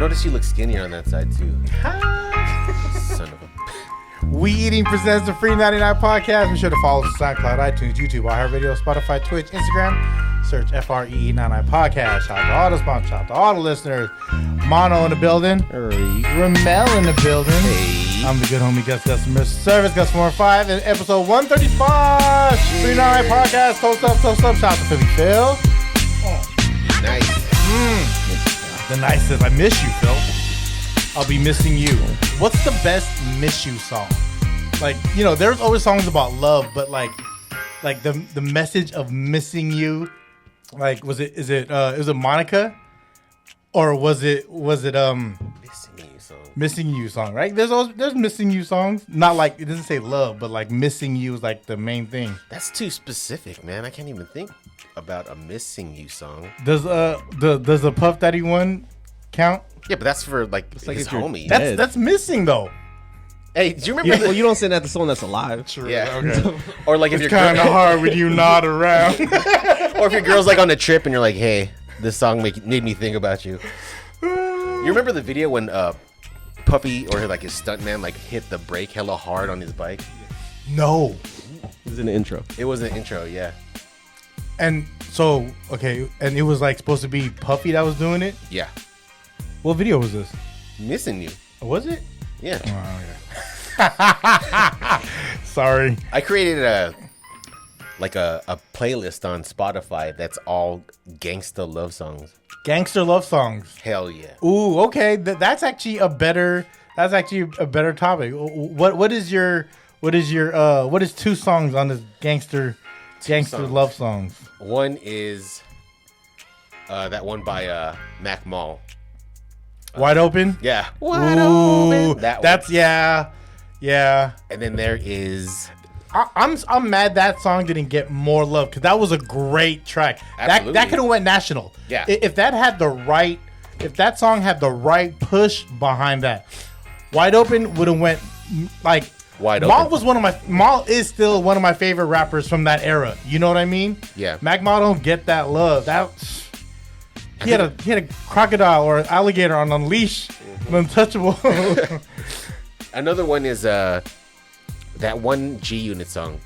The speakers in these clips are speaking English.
noticed you look skinnier on that side too. Son of a. We Eating presents the free99 podcast. Be sure to follow us on SoundCloud, iTunes, YouTube, iHeartRadio, Spotify, Twitch, Instagram. Search free99 podcast. Shout out to all the sponsors. Shout out to all the listeners. Mono in the building. Rommel in the building. Hey. I'm the good homie Gus Customer Service, Gus 405, and episode 135. Free99 podcast. Toast up. Shout out to Philly Phil. Nice. The nicest. I miss you, Phil. I'll be missing you. What's the best miss you song? Like, you know, there's always songs about love, but like the message of missing you, like is it Monica? Or was it missing you song, right? There's missing you songs. Not like it doesn't say love, but like missing you is like the main thing. That's too specific, man. I can't even think about a missing you song. Does the Puff Daddy one count? Yeah, but that's for like his homie. That's missing though. Hey, do you remember? Well, you don't say that to someone that's alive. True. Yeah. Okay. Or like if It's you're kind of hard when you not around. Or if your girl's like on a trip and you're like, hey, this song made me think about you. You remember the video when Puffy or like his stuntman like hit the brake hella hard on his bike? No. It was in the intro. It was an intro, yeah. And so, okay, and it was like supposed to be Puffy that was doing it? Yeah. What video was this? Missing you. Was it? Yeah. Oh, okay. Sorry. I created a playlist on Spotify that's all gangsta love songs. Gangster love songs. Hell yeah. Ooh, okay. That's actually a better topic. What is two songs on this gangster songs. Love songs? One is that one by Mac Mall. Wide Open? Yeah. Wide Open. That's yeah. And then there is I'm mad that song didn't get more love because that was a great track. Absolutely. That could have went national. Yeah. If that song had the right push behind that, Wide Open would have went like Wide Mal Open. Mal is still one of my favorite rappers from that era. You know what I mean? Yeah. Mac Mal don't get that love. He had a crocodile or an alligator on a leash, untouchable. Another one is that one G Unit song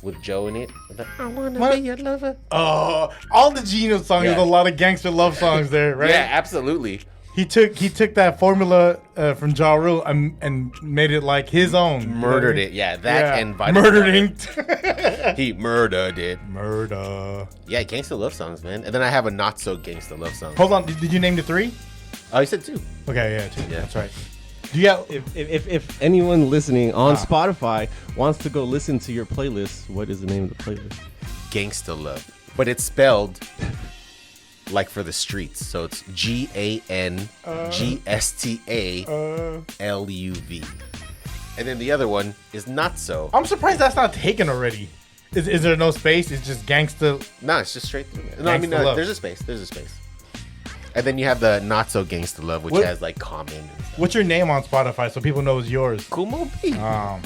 with Joe in it. I wanna be your lover. Oh, all the Gino songs. Yeah. There's a lot of gangster love songs there, right? Yeah, absolutely. He took that formula from Ja Rule and made it like his own. Murdered it. Yeah, that and Vitamin Murdered Water. Inked. He murdered it. Murder. Yeah, gangsta love songs, man. And then I have a not so gangsta love song. Hold on, did you name the three? Oh, you said two. Okay, yeah, two. Yeah. That's right. Do you have, If anyone listening on Spotify wants to go listen to your playlist, what is the name of the playlist? Gangsta love, but it's spelled like for the streets, so it's GANGSTALUV. And then the other one is not so. I'm surprised that's not taken already. Is there no space? It's just gangsta. No, it's just straight through. No, I mean Gangsta there's a space. And then you have the not so gangsta love, which has like common and stuff. What's your name on Spotify so people know it's yours? Kumo B. Um,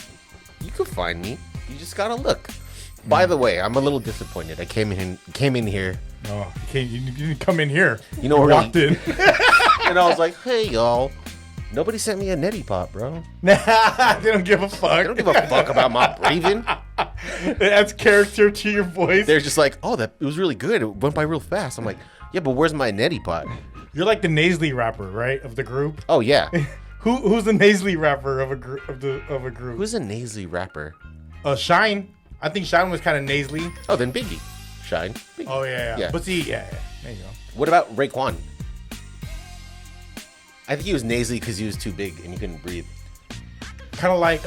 You can find me. You just gotta look. By the way, I'm a little disappointed. I came in here. oh, you didn't come in here. You know, You walked in. And I was like, hey, y'all. Nobody sent me a neti pot, bro. Nah, they don't give a fuck. I don't give a fuck about my Raven. It adds character to your voice. They're just like, oh, it was really good. It went by real fast. I'm like, yeah, but where's my neti pot? You're like the nasally rapper, right, of the group. Oh, yeah. Who's the nasally rapper of a group? Who's a nasally rapper? Shine. I think Shine was kind of nasally. Oh, then Biggie. Shine. Biggie. Oh yeah. Yeah. But see, yeah. There you go. What about Raekwon? I think he was nasally because he was too big and he couldn't breathe. Kind of like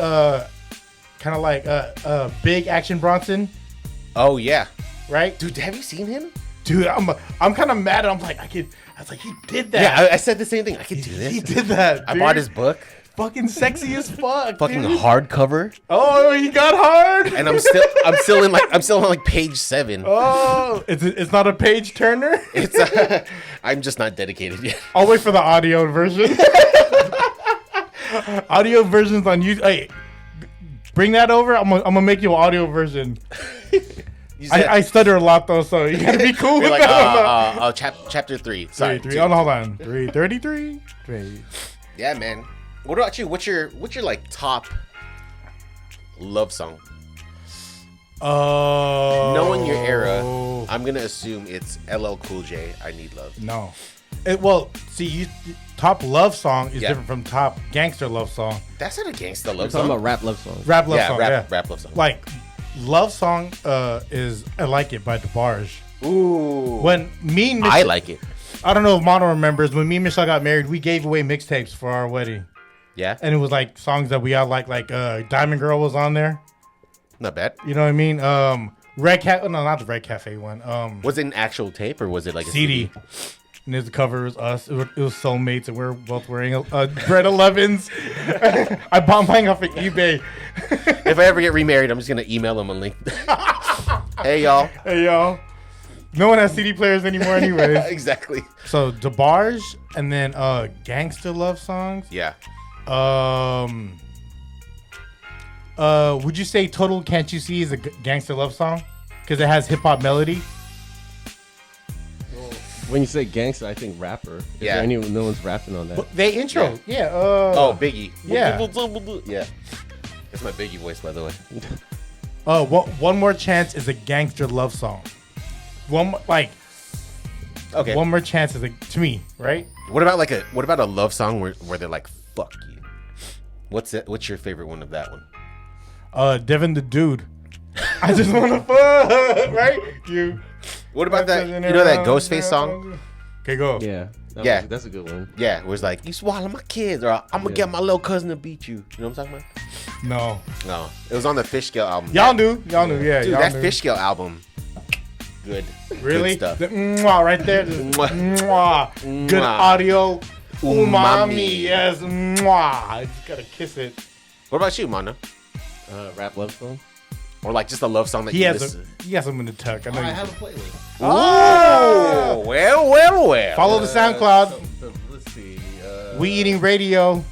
Big Action Bronson, Oh, yeah. right? Dude, have you seen him? Dude, I'm kind of mad. I'm like, I was like, he did that. Yeah, I said the same thing. I could do this. He did that. I dude. bought his book. Fucking sexy as fuck. Fucking dude. hardcover. Oh, he got hard. And I'm still on like page 7. Oh, it's not a page turner. It's I'm just not dedicated yet. I'll wait for the audio version. Audio versions on YouTube. Hey, bring that over. I'm gonna make you an audio version. I stutter a lot though, so you gotta be cool with You're like, that. chapter 3. Sorry. 3. Oh, no, hold on. 333. 3. Yeah, man. What about you? What's your like top love song? Knowing your era, I'm gonna assume it's LL Cool J. I Need Love. No. Well, see, top love song is different from top gangster love song. That's not a gangster We're love talking song. about rap love songs. Rap love song. Rap love song. Like, love song is I Like It by DeBarge. Ooh. When me and Michelle, I like it. I don't know if Mono remembers, when me and Michelle got married, we gave away mixtapes for our wedding. Yeah. And it was like songs that we all like Diamond Girl was on there. Not bad. You know what I mean? Red Cat, no, not the Red Cafe one. Was it an actual tape or was it like a CD? And his cover was us. It was Soulmates, and we're both wearing Bread 11s. I bought mine off of eBay. If I ever get remarried, I'm just gonna email them a link. Hey y'all. Hey y'all. No one has CD players anymore, anyways. Exactly. So DeBarge, and then gangster love songs. Yeah. Would you say Total Can't You See is a gangster love song? Because it has hip hop melody. When you say gangster, I think rapper. Is Yeah. there anyone? No one's rapping on that. But they intro. Yeah. Oh, Biggie. Yeah. Yeah. That's my Biggie voice, by the way. One More Chance is a gangster love song. Okay. One More Chance is to me, right? What about a love song where they're like, fuck you? What's your favorite one of that one? Devin the Dude. I just want to fuck, right? What about that? You know that Ghostface song? Okay, go. Yeah. That's a good one. Yeah, it was like, you swallow my kids, or I'm gonna get my little cousin to beat you. You know what I'm talking about? No. No, it was on the Fish Scale album. Y'all knew, yeah. Dude, y'all that knew. Fish Scale album, good. Really? Good stuff. The mwah right there. Mwah. Good audio. Umami. Yes. Mwah. I just gotta kiss it. What about you, Mono? Rap love song. Or like just a love song that He you has listen. he has something to tuck. I know. I you have a playlist. Oh, well. Follow the SoundCloud. Let's see. We Eating Radio.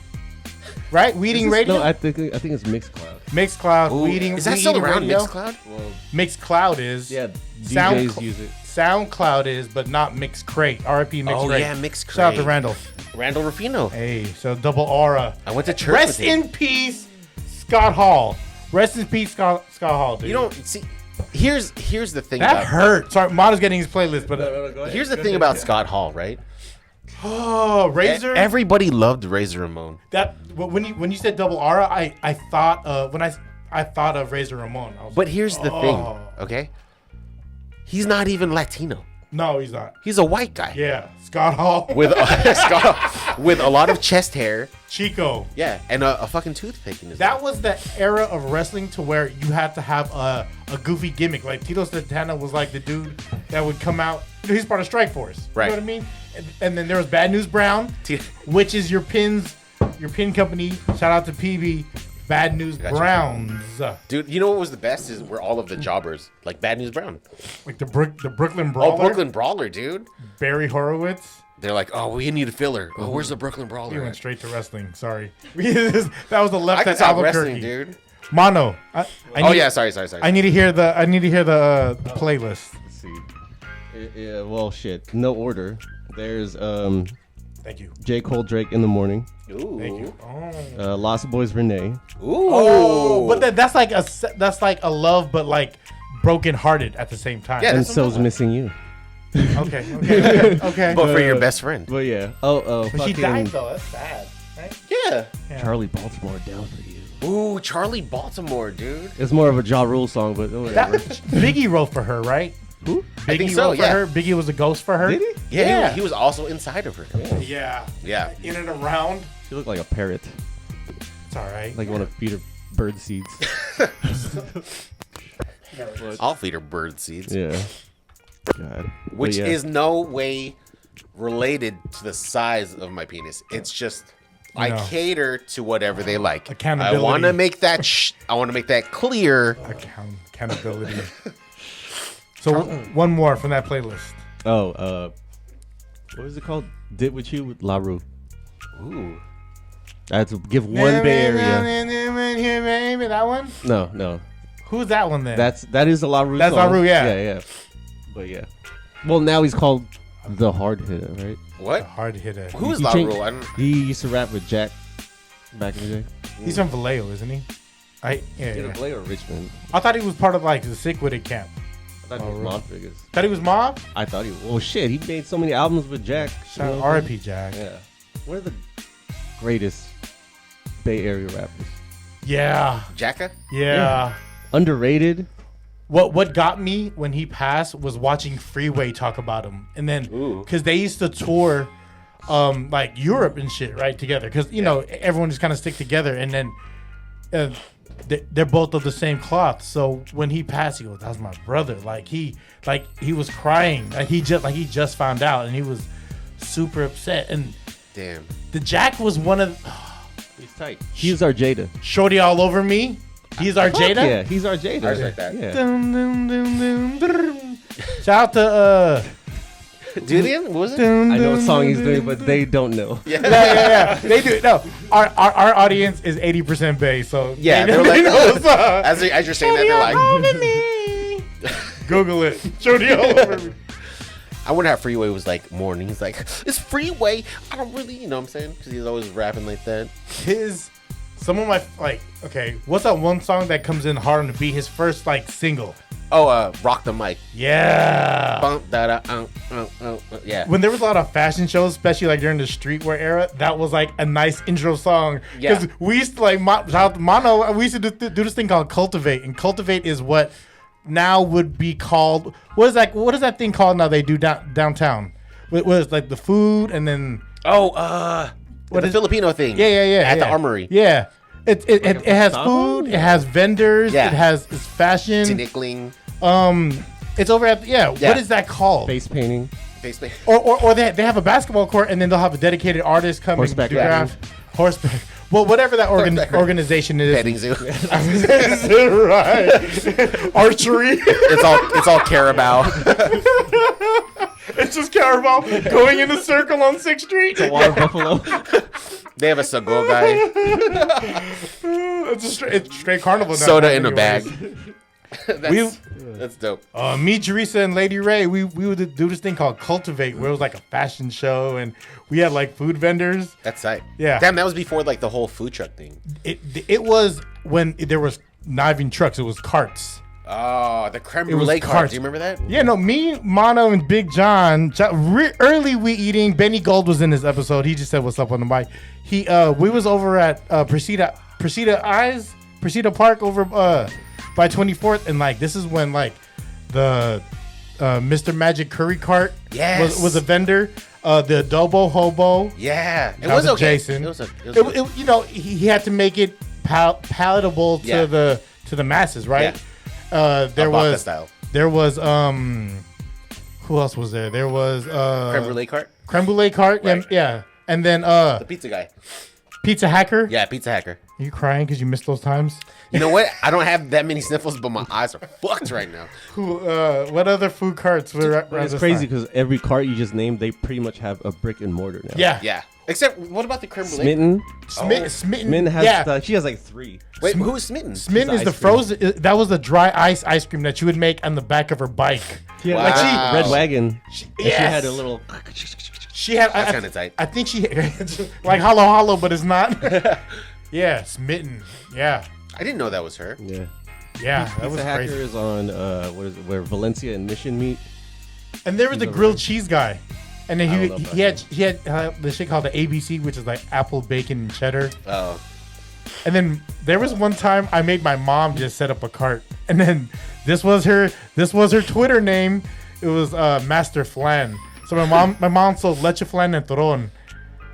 Right? We Eating Radio. No, I think it's Mixcloud. Mixcloud. Ooh, We Eating. is that We still Eating around, Radio? Mixcloud? Well, Mixcloud is. yeah, Sound- DJs use it. SoundCloud is, but not Mixcrate. RIP Mixcrate. Oh, yeah, Mixcrate. Shout out to Randall. Randall Rufino. Hey, so double aura. I went to church Rest with him. in peace, Scott Hall. Rest in peace, Scott Hall, dude. You don't see. Here's the thing that about hurt. Sorry, Mono's getting his playlist, but here's the thing about Scott Hall, right? oh, Razor. Everybody loved Razor Ramon. That when you said double aura, I thought I thought of Razor Ramon. I was But like, here's the thing, okay? He's not even Latino. no, he's not. He's a white guy Yeah, Scott Hall with with a lot of chest hair. Chico. Yeah, and a fucking toothpick in his That mouth. was the era of wrestling to where you had to have a goofy gimmick. Like Tito Santana was like the dude that would come out. You know, he's part of Strikeforce. Right. You know what I mean? And then there was Bad News Brown, which is your pin company. Shout out to PB. Bad News Gotcha. Browns. Dude, you know what was the best is we're all of the jobbers, like Bad News Brown. Like the Brooklyn Brawler. Oh, Brooklyn Brawler, dude. Barry Horowitz. They're like, oh, we need a filler. Oh, where's the Brooklyn We Brawler? went straight to wrestling. Sorry. That was the I left can at stop Albuquerque. wrestling, dude. Mono. I Oh need, yeah, sorry. I need to hear the playlist. Let's see. Yeah, well, shit. No order. There's Thank you. J. Cole, Drake in the morning. Ooh. Thank you. Oh. Lost Boys, Renee. Ooh. But that's like a love, but like broken hearted at the same time. Yeah, And that's So's Missing You. Okay. But for your best friend. But yeah. But she Fucking died though. That's sad. Right? Yeah. Charlie Baltimore, Down for You. Ooh, Charlie Baltimore, dude. It's more of a Ja Rule song, but That whatever. Biggie wrote for her, right? Who? I think Biggie so, wrote for yeah. her. Biggie was a ghost for her. Did he? Yeah, he was also inside of her. Yeah. Yeah. In and around. She looked like a parrot. It's all right. Like you want to feed her bird seeds. I'll feed her bird seeds. Yeah. God. But Which yeah. is no way related to the size of my penis. It's just I No. cater to whatever they like. Accountability. I want to make that I want to make that clear. Accountability. So one more from that playlist. Oh, what is it called? Did With You with La Rue. Ooh. I had to give one Bay Area. That one? No. Who's that one then? That is a La Rue. That's La song. Rue, yeah. Yeah. But yeah. Well, now he's called the Hard Hitter, right? What? Hard hitter. Who is He La changed- Rule? I don't. He used to rap with Jack back in the day. He's from Vallejo, isn't he? Yeah. Play or Richmond. I thought he was part of like the Sick With It camp. I thought he was really? Mod Figures. Thought he was Mob? I thought he was. Well, shit, he made so many albums with Jack. Shout out You know? R.I.P. Jack. Yeah. One of the greatest Bay Area rappers. Yeah. Jacka? Yeah. Underrated. What got me when he passed was watching Freeway talk about him. And then, because they used to tour like Europe and shit, right, together. Because, you know, everyone just kind of stick together. And then they're both of the same cloth. So when he passed, he goes, "That's my brother." Like he was crying. Like he just found out. And he was super upset. And Damn. the Jack was one of... He's tight. He's our Jada. Shorty All Over Me. He's our Jada. Yeah, he's our Jada. I respect that. Yeah. Dun, dun, dun, dun, dun. Shout out to Do it again? What was it? I know what song he's doing, but they don't know. yeah. They do. No, our audience is 80% Bay, so Yeah, they they're like, know the song. as you're saying that, they're like, Google it. Shorty all over me. I wonder how Freeway was like morning. He's like, it's Freeway. I don't really, you know what I'm saying? Because he's always rapping like that. Some of my okay, what's that one song that comes in hard on the beat? His first like single. Oh, Rock the Mic. Yeah. Bump, da, da, yeah. When there was a lot of fashion shows, especially like during the streetwear era, that was like a nice intro song. Because we used to like Mono. We used to do this thing called Cultivate, and Cultivate is what now would be called. What is that thing called now? They do downtown. What is like the food and then The Filipino thing. yeah. At the Armory. Yeah. It has food. It has vendors. Yeah. It's fashion. Tinikling. It's over at What is that called? Face painting. Face paint. Or they have a basketball court and then they'll have a dedicated artist come Horseback and do graph. Horseback. Well, whatever that organization is. Petting zoo. Right. Archery. It's all Carabao. It's just Carabao going in a circle on 6th Street. The Water Buffalo. They have a Sago guy. It's straight carnival now. Soda in a bag. We- That's dope. Me, Teresa, and Lady Ray, we would do this thing called Cultivate, where it was like a fashion show, and we had like food vendors. That's tight. Yeah. Damn, that was before like the whole food truck thing. It was when there was not even trucks; it was carts. Oh, the creme It was brulee cart. carts. Do you remember that? Yeah, no, me, Mono, and Big John. Early we eating. Benny Gold was in this episode. He just said what's up on the mic. We was over at Presida Park over by 24th, and like this is when like the Mr. Magic Curry Cart was a vendor. The Adobo Hobo. Yeah, it That was okay. Jason. It was okay. You know, he had to make it palatable to the masses, right? Yeah. There Vodka was style. There was who else was there? There was Creme brulee cart. Creme brulee cart, Right. yeah. And then The pizza guy. Pizza Hacker. Yeah, pizza hacker. Are you crying because you missed those times? You know what? I don't have that many sniffles, but my eyes are fucked right now. What other food carts were around It's this crazy time? because every cart you just named, they pretty much have a brick and mortar now. Yeah. Yeah. Except, what about the creme brulee? Smitten. Smitten. Smitten has she has like 3. Wait, who's Smitten? Smitten is Ice the cream. frozen. That was the dry ice cream that you would make on the back of her bike. Yeah, Wow. like Wow. Red Wagon. And she Yes. had a little. She had. That's kinda tight. I think she like hollow, but it's not. Yeah, Smitten. Yeah, I didn't know that was her. Yeah. yeah, that was Pizza Hacker crazy. is on what is it? Where Valencia and Mission meet. And there was the He's grilled over. cheese guy, and then I he don't know he had this shit called the ABC, which is like apple, bacon, and cheddar. Oh. And then there was one time I made my mom just set up a cart, and then this was her Twitter name. It was Master Flan. So my mom sold leche flan and turon.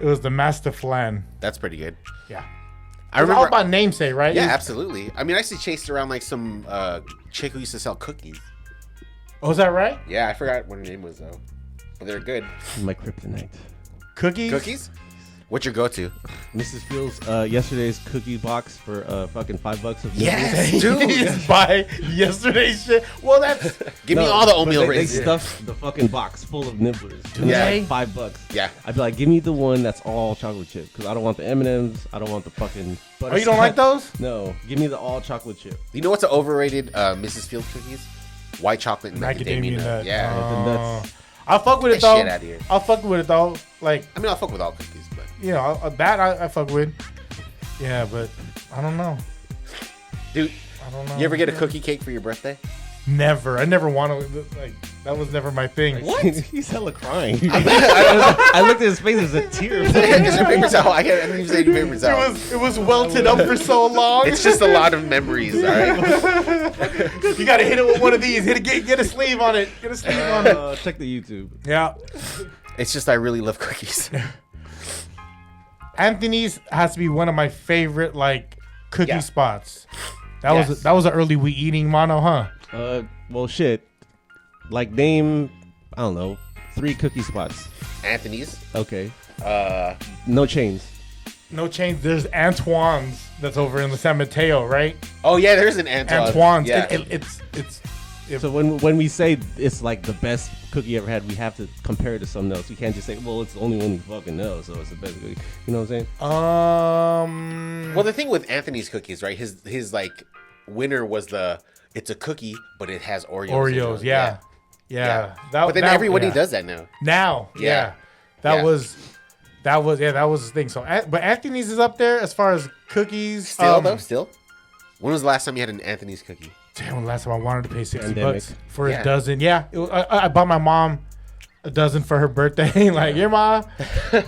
It was the Master Flan. That's pretty good. Yeah. I It's remember. all about namesake, right? Yeah, It's- absolutely. I mean, I used to chase around like some chick who used to sell cookies. Oh, is that right? Yeah, I forgot what her name was though. But they're good. My kryptonite. Cookies? Cookies? What's your go-to? Mrs. Fields, yesterday's cookie box for fucking $5 of Yes, Dude, dude. just buy yesterday's shit. Well, that's Give me all the oatmeal They raisins. stuff the fucking box full of nibblers. Dude, Yeah. it's like $5. Yeah. I'd be like, give me the one that's all chocolate chip because I don't want the M&Ms. I don't want the fucking. Oh, you don't like those? No, give me the all chocolate chip. You know what's an overrated Mrs. Fields cookies? White chocolate and macadamia Macadamia nut. nut. Yeah. the nuts. I'll fuck with it Get though. shit outta here. I'll fuck with it though. Like, I mean, I'll fuck with all cookies, but you know, that I fuck with. Yeah, but I don't know. dude, I don't know. you ever get a cookie cake for your birthday? Never. I never wanted. Like, that was never my thing. What? He's hella crying. I looked at his face as a tear. Is your paper towel? I didn't even say paper towel. It was welted up for so long. It's just a lot of memories, all right? You gotta hit it with one of these. Hit it. Get a sleeve on it. Get a sleeve on it. Check the YouTube. Yeah. It's just I really love cookies. Anthony's has to be one of my favorite like cookie Yeah. spots. Yes. That was an early we eating mono, huh? Well, shit. Like name, I don't know, 3 cookie spots. Anthony's. Okay. Uh, No chains. No change. There's Antoine's that's over in the San Mateo, right? oh yeah, there's an Antoine. Antoine's. Yeah. It's So when we say it's like the best cookie you ever had, we have to compare it to something else. We can't just say, well, it's the only one we fucking know, so it's the best cookie. You know what I'm saying? Well, the thing with Anthony's cookies, right? His like winner was it's a cookie, but it has Oreos. in Oreos. it. Yeah. But then everybody yeah. does that now. Now. Yeah. Yeah. That Yeah. was the thing. So, but Anthony's is up there as far as cookies. Still though, still. When was the last time you had an Anthony's cookie? Damn, when the last time I wanted to pay $60 Pandemic. for Yeah. a dozen. Yeah, I bought my mom a dozen for her birthday. Like, your mom,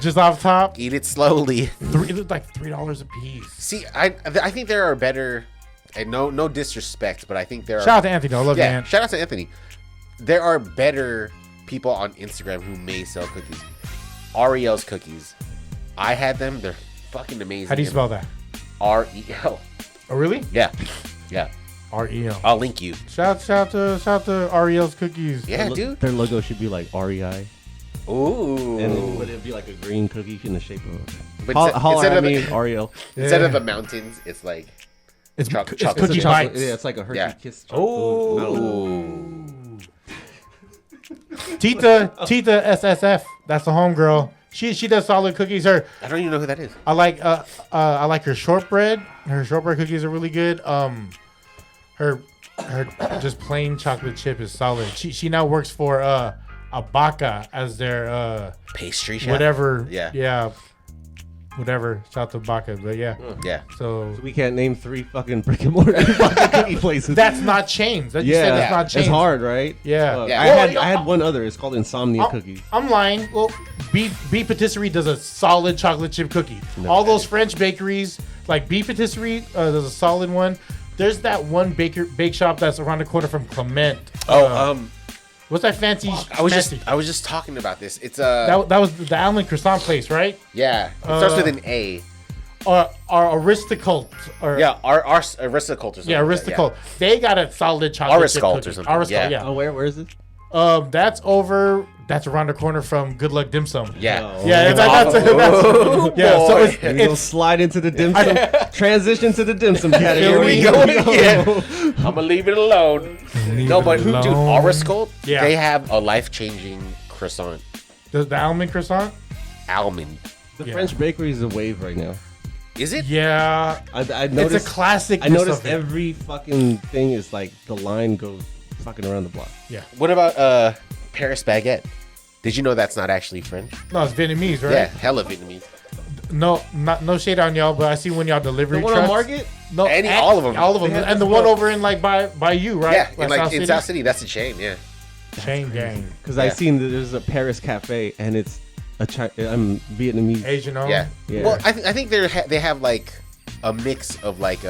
just off top, Eat it slowly. it was like $3 a piece. See, I think there are better, and no disrespect, but I think there are. Shout out to Anthony. I love you, Yeah, man. shout out to Anthony. There are better people on Instagram who may sell cookies. Ariel's cookies. I had them. They're fucking amazing. How do you spell that? R-E-L. Oh, really? Yeah. R-E-L. I'll link you. Shout to Ariel's cookies. Yeah, dude. Their logo should be like REI. Ooh. And would it be like a green cookie in the shape of But holler instead at of me, the- Ariel. Instead of Yeah. the mountains, it's like It's chocolate. cookie It's a chocolate- bites. Yeah, it's like a Hershey Yeah. Kiss. Oh. Tita SSF. That's the homegirl. She does solid cookies. I don't even know who that is. I like her shortbread. Her shortbread cookies are really good. Her just plain chocolate chip is solid. She now works for Abaca as their Pastry chef. whatever. Yeah. Whatever. Shout out to Abaca, but yeah. Yeah. So We can't name 3 fucking brick and mortar fucking cookie places. that's not chains. You said that's not chains. It's hard, right? Yeah. Fuck. Yeah. I had one other. It's called Insomnia Cookies. I'm lying. Well, B Patisserie does a solid chocolate chip cookie. All those French bakeries, like B Patisserie, does a solid one. There's that one bake shop that's around the corner from Clement. What's that fancy? I was fancy? just talking about this. It's that was the Almond croissant place, right? yeah. It starts with an A. Our Aristocult. Or, Yeah, our Aristocult or something. Yeah, like that, Aristocult. They got a solid chocolate chip Ariscult cookie. or something, Ariscult, yeah. yeah. Oh, where is it? That's around the corner from Good Luck Dim Sum. Yeah. Oh. Yeah, that's yeah. So it's, We're gonna slide into the dim sum. Transition to the dim sum category. Here we go again. I'm gonna leave it alone. No, but dude, alone. Ariscult, Yeah. they have a life-changing croissant. The almond croissant. Almond. The Yeah. French bakery is a wave right now. Is it? Yeah, I noticed. it's a classic. I noticed every fucking thing is like the line goes fucking around the block. Yeah. What about Paris baguette? Did you know that's not actually French? No, it's Vietnamese, right? Yeah, hella Vietnamese. No shade on y'all, but I see when y'all delivery The one trucks. on Market? No, All of them. all of them, They have and the this one one. over in like by you, right? Yeah, in South South City, that's a chain. Yeah. Chain gang, Because I Yeah. seen that there's a Paris cafe and it's I'm Vietnamese. Asian owned. Yeah. Yeah. Well, I think they have like a mix of like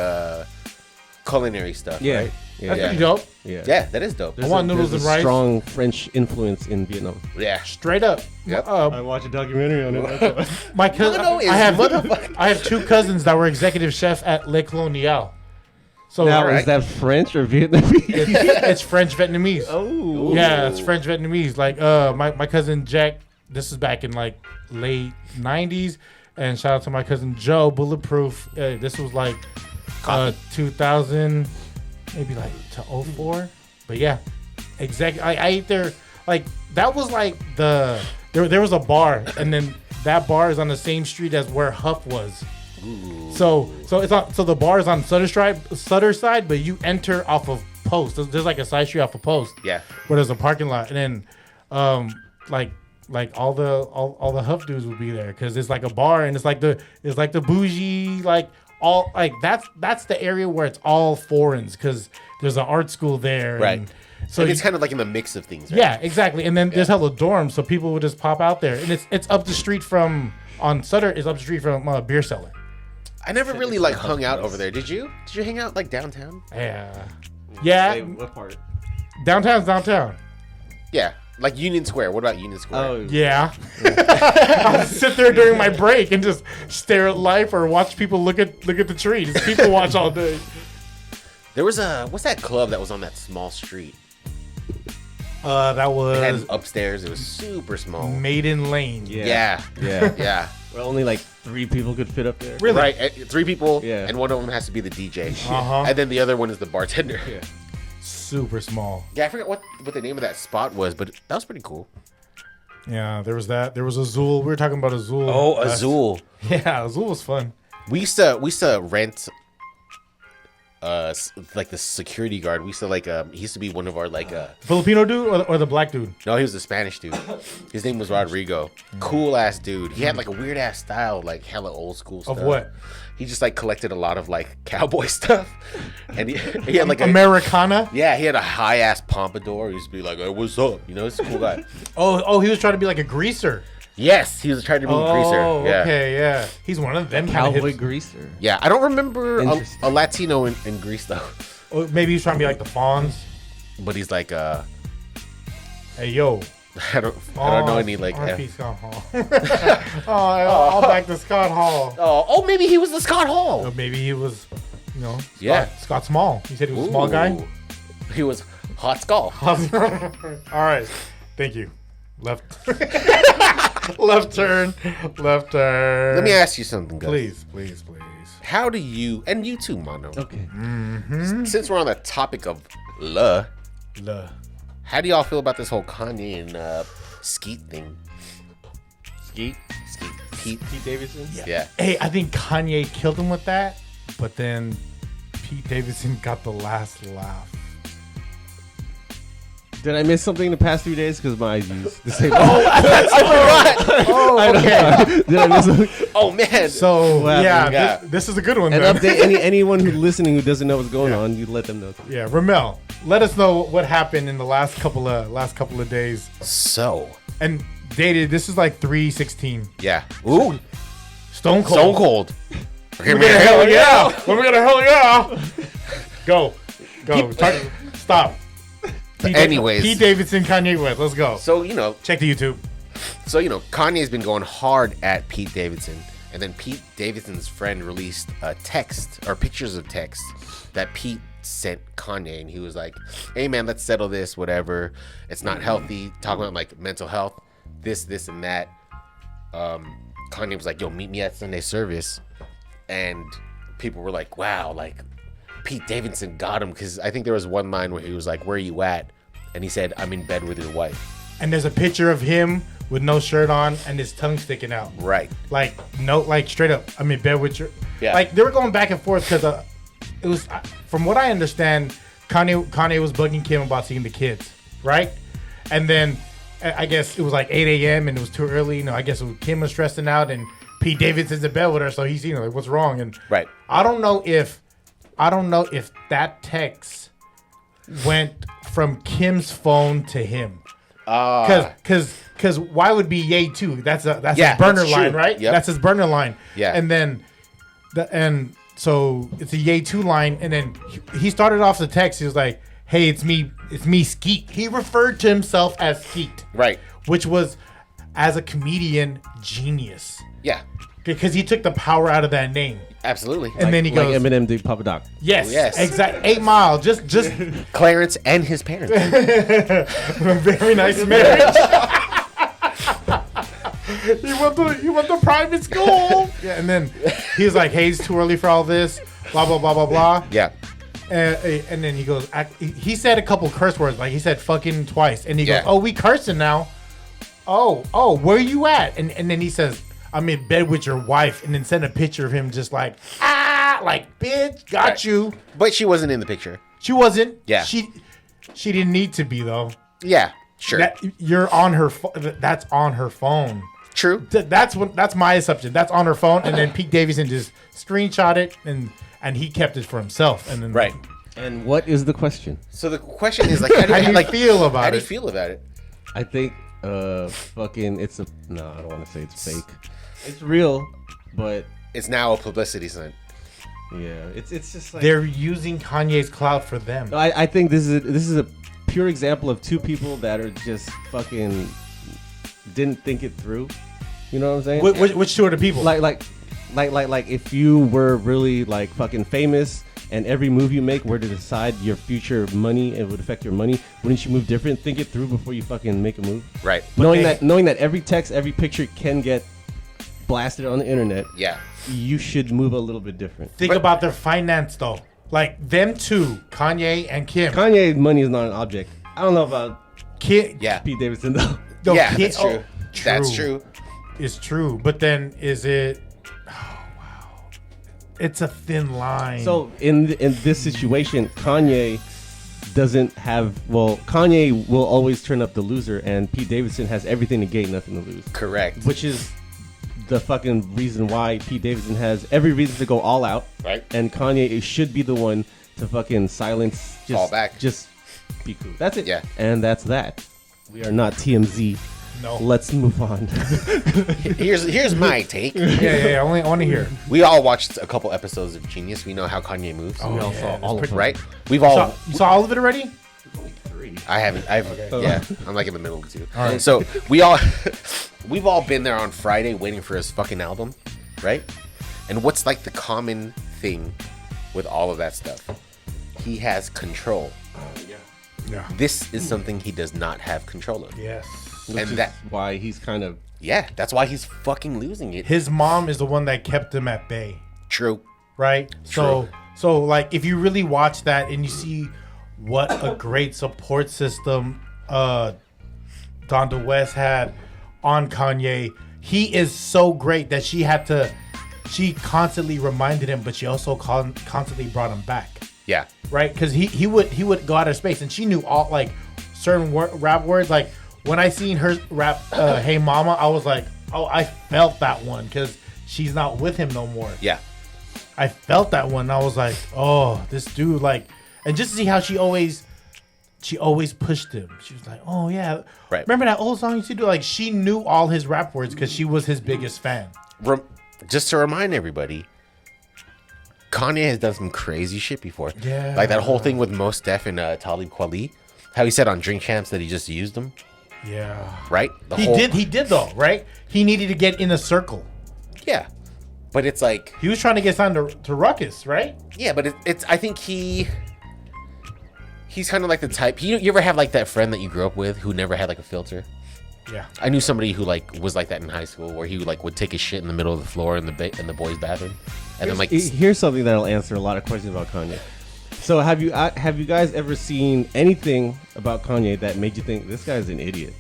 culinary stuff. Yeah. Right? Yeah. That's Yeah. pretty dope. Yeah. Yeah, that is dope. There's I want noodles there's and rice. Strong French influence in Vietnam. Yeah. Straight up. Yep. watched a documentary on it. My cousin. No, it's motherfucker. I have 2 cousins that were executive chefs at Le Colonial. So Now, Alright. is that French or Vietnamese? it's French Vietnamese. Oh. Yeah, it's French Vietnamese. Like my cousin Jack, this is back in like late 90s. And shout out to my cousin Joe, Bulletproof. This was like 2000, maybe like to 04. But yeah, exactly. I ate there. Like that was like there was a bar, and then that bar is on the same street as where Huff was. Ooh. So it's on. So the bar is on Sutter side, but you enter off of Post. There's like a side street off of Post. Yeah. Where there's a parking lot, and then like all the Huff dudes would be there because it's like a bar, and it's like the bougie, like all like that's the area where it's all foreigns because there's an art school there, right? And so it's kind of like in the mix of things, right? Yeah, exactly. And then there's hella dorms, so people would just pop out there, and it's up the street from on Sutter. It's up the street from Beer Cellar. I never really like hung out over there. Did you? Did you hang out like downtown? Yeah. Wait, what part? Downtown's downtown. Yeah, like Union Square. What about Union Square? Oh, yeah. I'll sit there during my break and just stare at life or watch people look at the trees. People watch all day. There was what's that club that was on that small street? That was it had upstairs. It was super small. Maiden Lane. Yeah. Well, only like 3 people could fit up there. Really? Right. 3 people. Yeah. And one of them has to be the DJ. Uh-huh. And then the other one is the bartender. Yeah. Super small. Yeah, I forgot what the name of that spot was, but that was pretty cool. Yeah, there was that. There was Azul. We were talking about Azul. Oh, Azul. Yeah, Azul was fun. We used to rent like the security guard. We used to he used to be one of our Filipino dude or the black dude? No, he was a Spanish dude. His name was Rodrigo. Cool ass dude. He had like a weird ass style, like hella old school stuff. Of what? He just like collected a lot of like cowboy stuff. And he had like Americana? Yeah, he had a high ass pompadour. He used to be like, "Hey, what's up?" You know, he's a cool guy. Oh, he was trying to be like a greaser. Yes, he was trying to be a greaser. Yeah. Okay, yeah. He's one of them cowboy greaser. Yeah, I don't remember a Latino in Greece though. Or maybe he's trying to be like the Fonz. But he's like, hey yo. I don't know any like. Scott Hall. I'll back to Scott Hall. Oh, maybe he was the Scott Hall. Or maybe he was, Scott Small. He said he was a small guy. He was Hot Skull. All right, thank you. Left turn. Let me ask you something, guys. Please. How do you, and you too, Mono. Okay. Mm-hmm. Since we're on the topic of how do y'all feel about this whole Kanye and Skeet thing? Skeet? Pete Davidson? Yeah. Hey, I think Kanye killed him with that, but then Pete Davidson got the last laugh. Did I miss something the past 3 days? Because my eyes used the same. I forgot. Oh, okay. Did I miss something? Oh, man. So, this is a good one. And then. update anyone who's listening who doesn't know what's going on. You let them know. Yeah, Rommel, let us know what happened in the last couple of days. So. And dated. This is like 3/16. Yeah. Ooh. Stone Cold. Okay, hell yeah. We're gonna hell yeah. Go. Stop. Anyways, Pete Davidson, Kanye West. Let's go. So check the YouTube. So Kanye's been going hard at Pete Davidson, and then Pete Davidson's friend released a text or pictures of text that Pete sent Kanye, and he was like, "Hey man, let's settle this. Whatever. It's not healthy." Talking about like mental health, this and that. Kanye was like, "Yo, meet me at Sunday service," and people were like, "Wow, like." Pete Davidson got him because I think there was one line where he was like, "Where are you at?" And he said, "I'm in bed with your wife." And there's a picture of him with no shirt on and his tongue sticking out. Right. Like straight up. I'm in bed with your. Yeah. Like they were going back and forth because it was, from what I understand, Kanye was bugging Kim about seeing the kids, right? And then I guess it was like 8 a.m. and it was too early. I guess Kim was stressing out and Pete Davidson's in bed with her, so he's like, "What's wrong?" And right. I don't know if that text went from Kim's phone to him. Because why would be Ye too? That's his burner line, right? Yep. That's his burner line. Yeah. And then so it's a Ye 2 line, and then he started off the text. He was like, "Hey, it's me, Skeet." He referred to himself as Skeet. Right. Which was, as a comedian, genius. Yeah. Because he took the power out of that name. Absolutely. And then he goes, like Eminem did Papa Doc. Yes. Exactly. 8 Mile. Just Clarence and his parents. Very nice marriage. You went to private school. Yeah, and then he's like, hey, it's too early for all this. Blah blah blah blah blah. Yeah. And then he goes. He said a couple curse words, like he said fucking twice, and he Yeah. goes, "Oh, we cursing now." Oh, where you at? And then he says, "I'm in bed with your wife," and then send a picture of him just like like bitch, got Right. you. But she wasn't in the picture. She wasn't. Yeah. She didn't need to be though. Yeah. Sure. You're on her. That's on her phone. True. That's my assumption. That's on her phone, and then Pete Davidson just screenshot it, and he kept it for himself. And then Right. And what is the question? So the question is like, how do you feel about How do it? you feel about it? I think fucking it's a no, I don't want to say it's fake. It's real, but It's now a publicity stunt. yeah, it's just like They're using Kanye's clout for them. I think this is a pure example of two people that are just fucking didn't think it through. You know what I'm saying? Which two are the people? Like if you were really like fucking famous and every move you make were to decide your future money and would affect your money, wouldn't you move different? Think it through before you fucking make a move. Right. Knowing that every text, every picture can get blasted on the internet. Yeah. You should move a little bit different. Think about their finance though. Like them two, Kanye and Kim. Kanye money is not an object. I don't know about Kim, Yeah. Pete Davidson though. no, Yeah, Kim- that's true. That's true. It's true. But then is it? Oh wow, it's a thin line. So in this situation, Kanye doesn't have. Well, Kanye will always turn up the loser, and Pete Davidson has everything to gain, nothing to lose. Correct. Which is the fucking reason why Pete Davidson has every reason to go all out. Right. And Kanye should be the one to fucking silence. Just, Fall back. Just be cool. That's it. Yeah. And that's that. We are not TMZ. no. Let's move on. Here's my take. Yeah. I want to hear. We all watched a couple episodes of Genius. We know how Kanye moves. Oh, We all yeah, saw that's all of pretty- them. Right? We've all. You saw all of it already? I haven't. Yeah. I'm like in the middle too. All right. So we've all been there on Friday waiting for his fucking album, right? And what's like the common thing with all of that stuff? He has control. Yeah. This is something he does not have control of. Yes. Which And is that- why he's kind of Yeah, that's why he's fucking losing it. His mom is the one that kept him at bay. True. Right? So like if you really watch that and you see what a great support system Donda West had on Kanye, he is so great that she constantly reminded him, but she also constantly brought him back. Yeah. Right? Because he would go out of space, and she knew all like certain rap words. Like when I seen her rap "Hey Mama," I was like, oh, I felt that one because she's not with him no more. Yeah. I felt that one. And I was like, oh, this dude, like, and just to see how she always pushed him. She was like, oh yeah, Right. Remember that old song you used to do? Like she knew all his rap words because she was his biggest fan. Just to remind everybody, Kanye has done some crazy shit before. Yeah. Like that whole thing with Mos Def and Talib Kweli. How he said on Drink Champs that he just used them. Yeah, Right? he did though, right? He needed to get in a circle. Yeah. But it's like, He was trying to get signed to Ruckus, right? yeah, but it's I think he's kind of like the type. You ever have like that friend that you grew up with who never had like a filter? Yeah. I knew somebody who like was like that in high school, where he like would take his shit in the middle of the floor in the boys' bathroom, and then like Here's something that'll answer a lot of questions about Kanye. So have you guys ever seen anything about Kanye that made you think this guy's an idiot?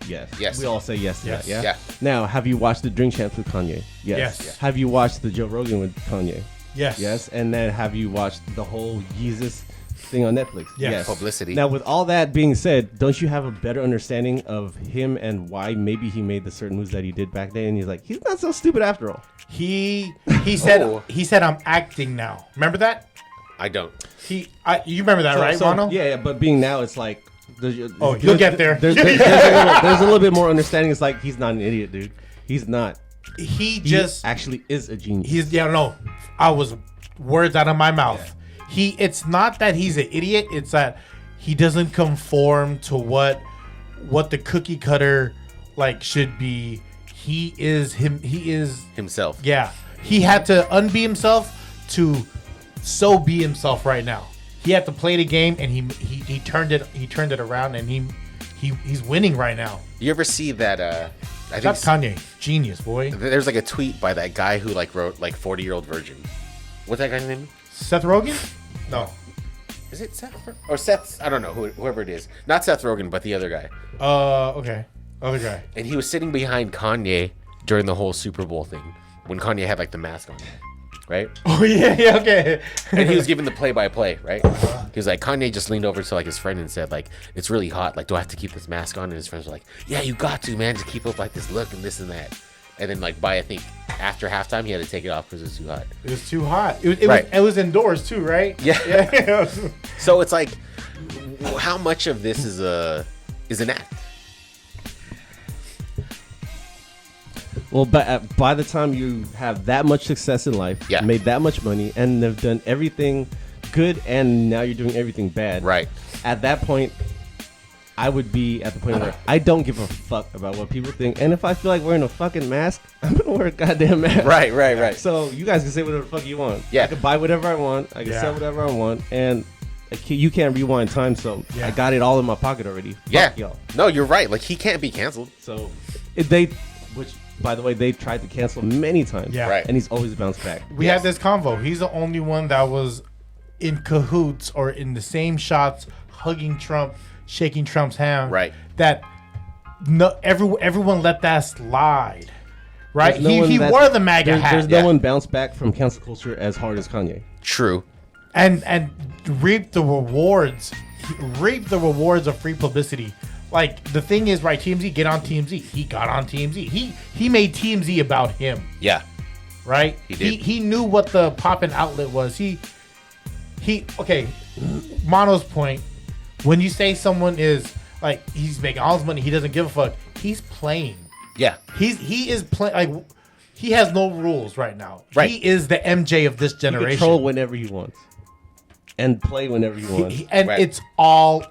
Yes. Yes. We all say yes to Yes. that. Yeah? Yeah. Now, have you watched the Drink Champs with Kanye? Yes. Yes. Have you watched the Joe Rogan with Kanye? Yes. Yes. And then have you watched the whole Yeezus thing on Netflix? Yes. Publicity. Now, with all that being said, don't you have a better understanding of him and why maybe he made the certain moves that he did back then? And he's like, he's not so stupid after all. He said Oh. I'm acting now. Remember that? I don't. You remember that, right, Mono? Yeah, but being now, it's like. You'll get there. There's a little bit more understanding. It's like he's not an idiot, dude. He's not. He He just actually is a genius. I was words out of my mouth. It's not that he's an idiot, it's that he doesn't conform to what the cookie cutter like should be. He is Himself. yeah. He had to unbe himself to so be himself right now. He had to play the game, and he turned it around, and he's winning right now. You ever see that I think That's Kanye. Genius, boy. there's like a tweet by that guy who like wrote like 40-year-old virgin. What's that guy's name? Seth Rogen? No. Is it Seth? Or Seth? I don't know. Whoever it is. Not Seth Rogen, but the other guy. Okay. Other guy. And he was sitting behind Kanye during the whole Super Bowl thing when Kanye had like the mask on, right? Oh yeah, okay. And he was giving the play-by-play, right? He was like, Kanye just leaned over to like his friend and said like, "It's really hot. Like, do I have to keep this mask on?" And his friends were like, "Yeah, you got to, man, to keep up like this look and this and that." And then like by I think after halftime, he had to take it off because it was too hot. It was too hot. Right. It was indoors too, right? Yeah. Yeah. So it's like, how much of this is an act? Well, but by the time you have that much success in life, Yeah. made that much money, and have done everything good, and now you're doing everything bad. Right. At that point, I would be at the point where I don't give a fuck about what people think. And if I feel like wearing a fucking mask, I'm going to wear a goddamn mask. Right. So you guys can say whatever the fuck you want. Yeah. I can buy whatever I want. I can sell whatever I want. And you can't rewind time, so I got it all in my pocket already. Yeah. Fuck y'all. No, you're right. Like, he can't be canceled. So which, by the way, they tried to cancel many times. Yeah. Right. And he's always bounced back. We had this convo. He's the only one that was in cahoots or in the same shots, hugging Trump, shaking Trump's hand. Right. That everyone let that slide. Right. There's no one He that- wore the MAGA hat. There's no one bounced back from cancel culture as hard as Kanye. True. and reap the rewards. Reap the rewards of free publicity. Like, the thing is, right, TMZ, get on TMZ. He got on TMZ. He made TMZ about him. Yeah. Right? He did. He knew what the poppin' outlet was. Okay, Mono's point, when you say someone is, like, he's making all his money, he doesn't give a fuck, he's playing. Yeah. He is playing, like, he has no rules right now. Right. He is the MJ of this He generation. control whenever he wants. And play whenever he wants. And Right. it's all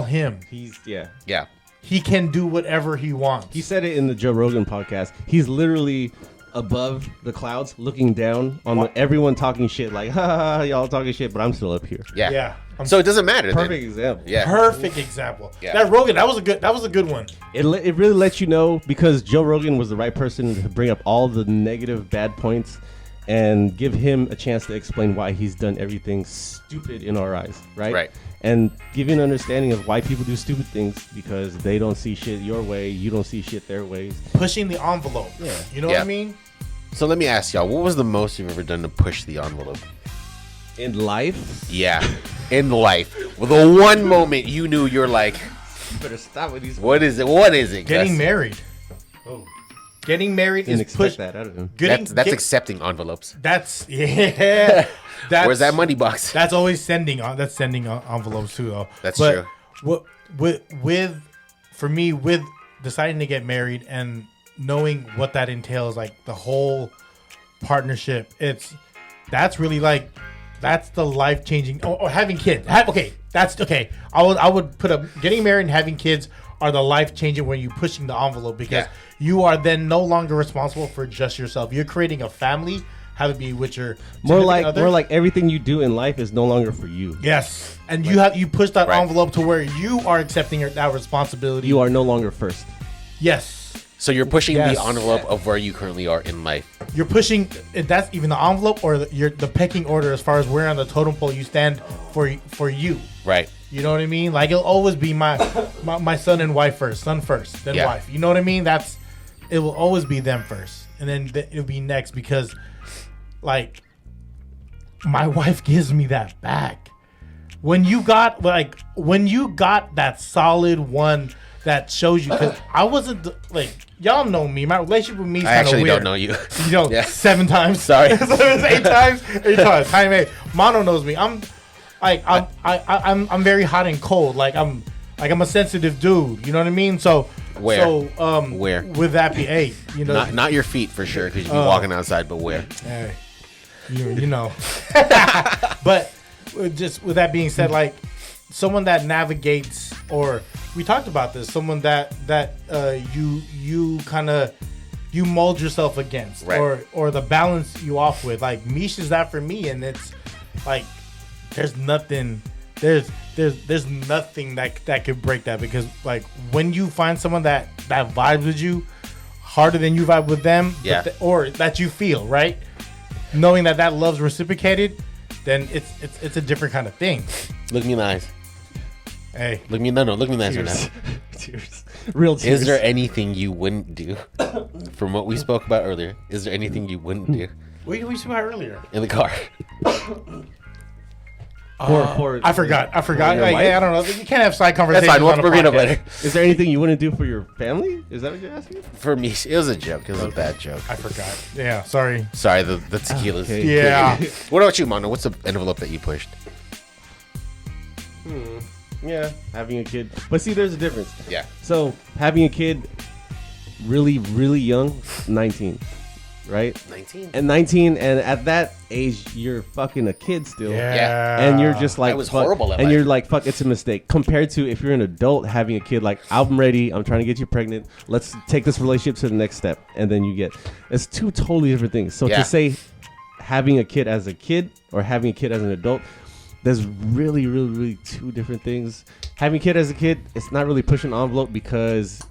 him. Yeah. He can do whatever he wants. He said it in the Joe Rogan podcast. He's literally above the clouds looking down on everyone talking shit like, ha, ha, ha, y'all talking shit, but I'm still up here. Yeah. Yeah. So it doesn't matter. Perfect Then. example. Yeah. Perfect example. Yeah. That Rogan, that was a good one. It really lets you know, because Joe Rogan was the right person to bring up all the negative, bad points and give him a chance to explain why he's done everything stupid in our eyes, right? Right. And give you an understanding of why people do stupid things, because they don't see shit your way, you don't see shit their ways. Pushing the envelope. Yeah. You know what I mean? So let me ask y'all, what was the most you've ever done to push the envelope? In life, Yeah. In life. Well, the one moment you knew you're like, you better stop with these. what is it? What is it? Getting Gus? married. Oh. Getting married Didn't is expect push. that out of him. That's accepting envelopes. That's yeah. That's, Where's that money box? That's always sending. That's sending envelopes too, though. That's but true. With for me, with deciding to get married and knowing what that entails, like the whole partnership, that's really like that's the life changing. Or having kids. That's okay. I would put up getting married and having kids are the life changing when you're pushing the envelope, because you are then no longer responsible for just yourself. You're creating a family. Have it be with your More significant other. like everything you do in life is no longer for you. Yes, and you push that envelope to where you are accepting that responsibility. You are no longer first. Yes, So you're pushing Yes. the envelope of where you currently are in life. you're pushing. That's even the envelope or the pecking order as far as where on the totem pole you stand for you. Right. You know what I mean? Like, it'll always be my son and wife first, son first, then wife. You know what I mean? It will always be them first, and then it'll be next, because, like, my wife gives me that back. When you got that solid one that shows you, because I wasn't like, y'all know me. My relationship with me is I kind of actually weird. don't know you. You know, Yeah. 7 times. Sorry. So it was 8 times. 8 times. Time 8. Mono knows me. I'm very hot and cold. I'm a sensitive dude. You know what I mean? So Where? Where? With that be you know. Not your feet for sure, because you'd be walking outside, but where? Hey, you know. But just with that being said, like, someone that navigates, or we talked about this, someone that you kind of you mold yourself against, Right. or the balance you off with. Like, Mish is that for me, and it's like there's nothing that could break that, because, like, when you find someone that vibes with you harder than you vibe with them, Yeah. or that you feel, right? Knowing that love's reciprocated, then it's a different kind of thing. Look me in the eyes. Hey, Look me in the eyes right now. Tears. Tears. Real tears. Is there anything you wouldn't do? From what we spoke about earlier, is there anything you wouldn't do we spoke about earlier. in the car? I forgot. your Like, wife? hey, I don't know. You can't have side That's conversations. fine. We'll on a bring it up podcast. later. Is there anything you wouldn't do for your family? Is that what you're asking? For me, it was a joke. It was a bad joke. I forgot. Yeah, sorry. Sorry, the tequila's. Okay. Yeah. What about you, Mono? What's the envelope that you pushed? Yeah, having a kid. But see, there's a difference. Yeah. So having a kid, really, really young, 19, right? 19. And 19, and at that age, you're fucking a kid still. Yeah. And you're just like, I was fuck, horrible at and life. you're like, fuck, it's a mistake. Compared to if you're an adult having a kid, like, I'm ready, I'm trying to get you pregnant, let's take this relationship to the next step. And then you get, it's two totally different things. So Yeah. to say having a kid as a kid or having a kid as an adult, there's really, really, really two different things. Having a kid as a kid, it's not really pushing an envelope because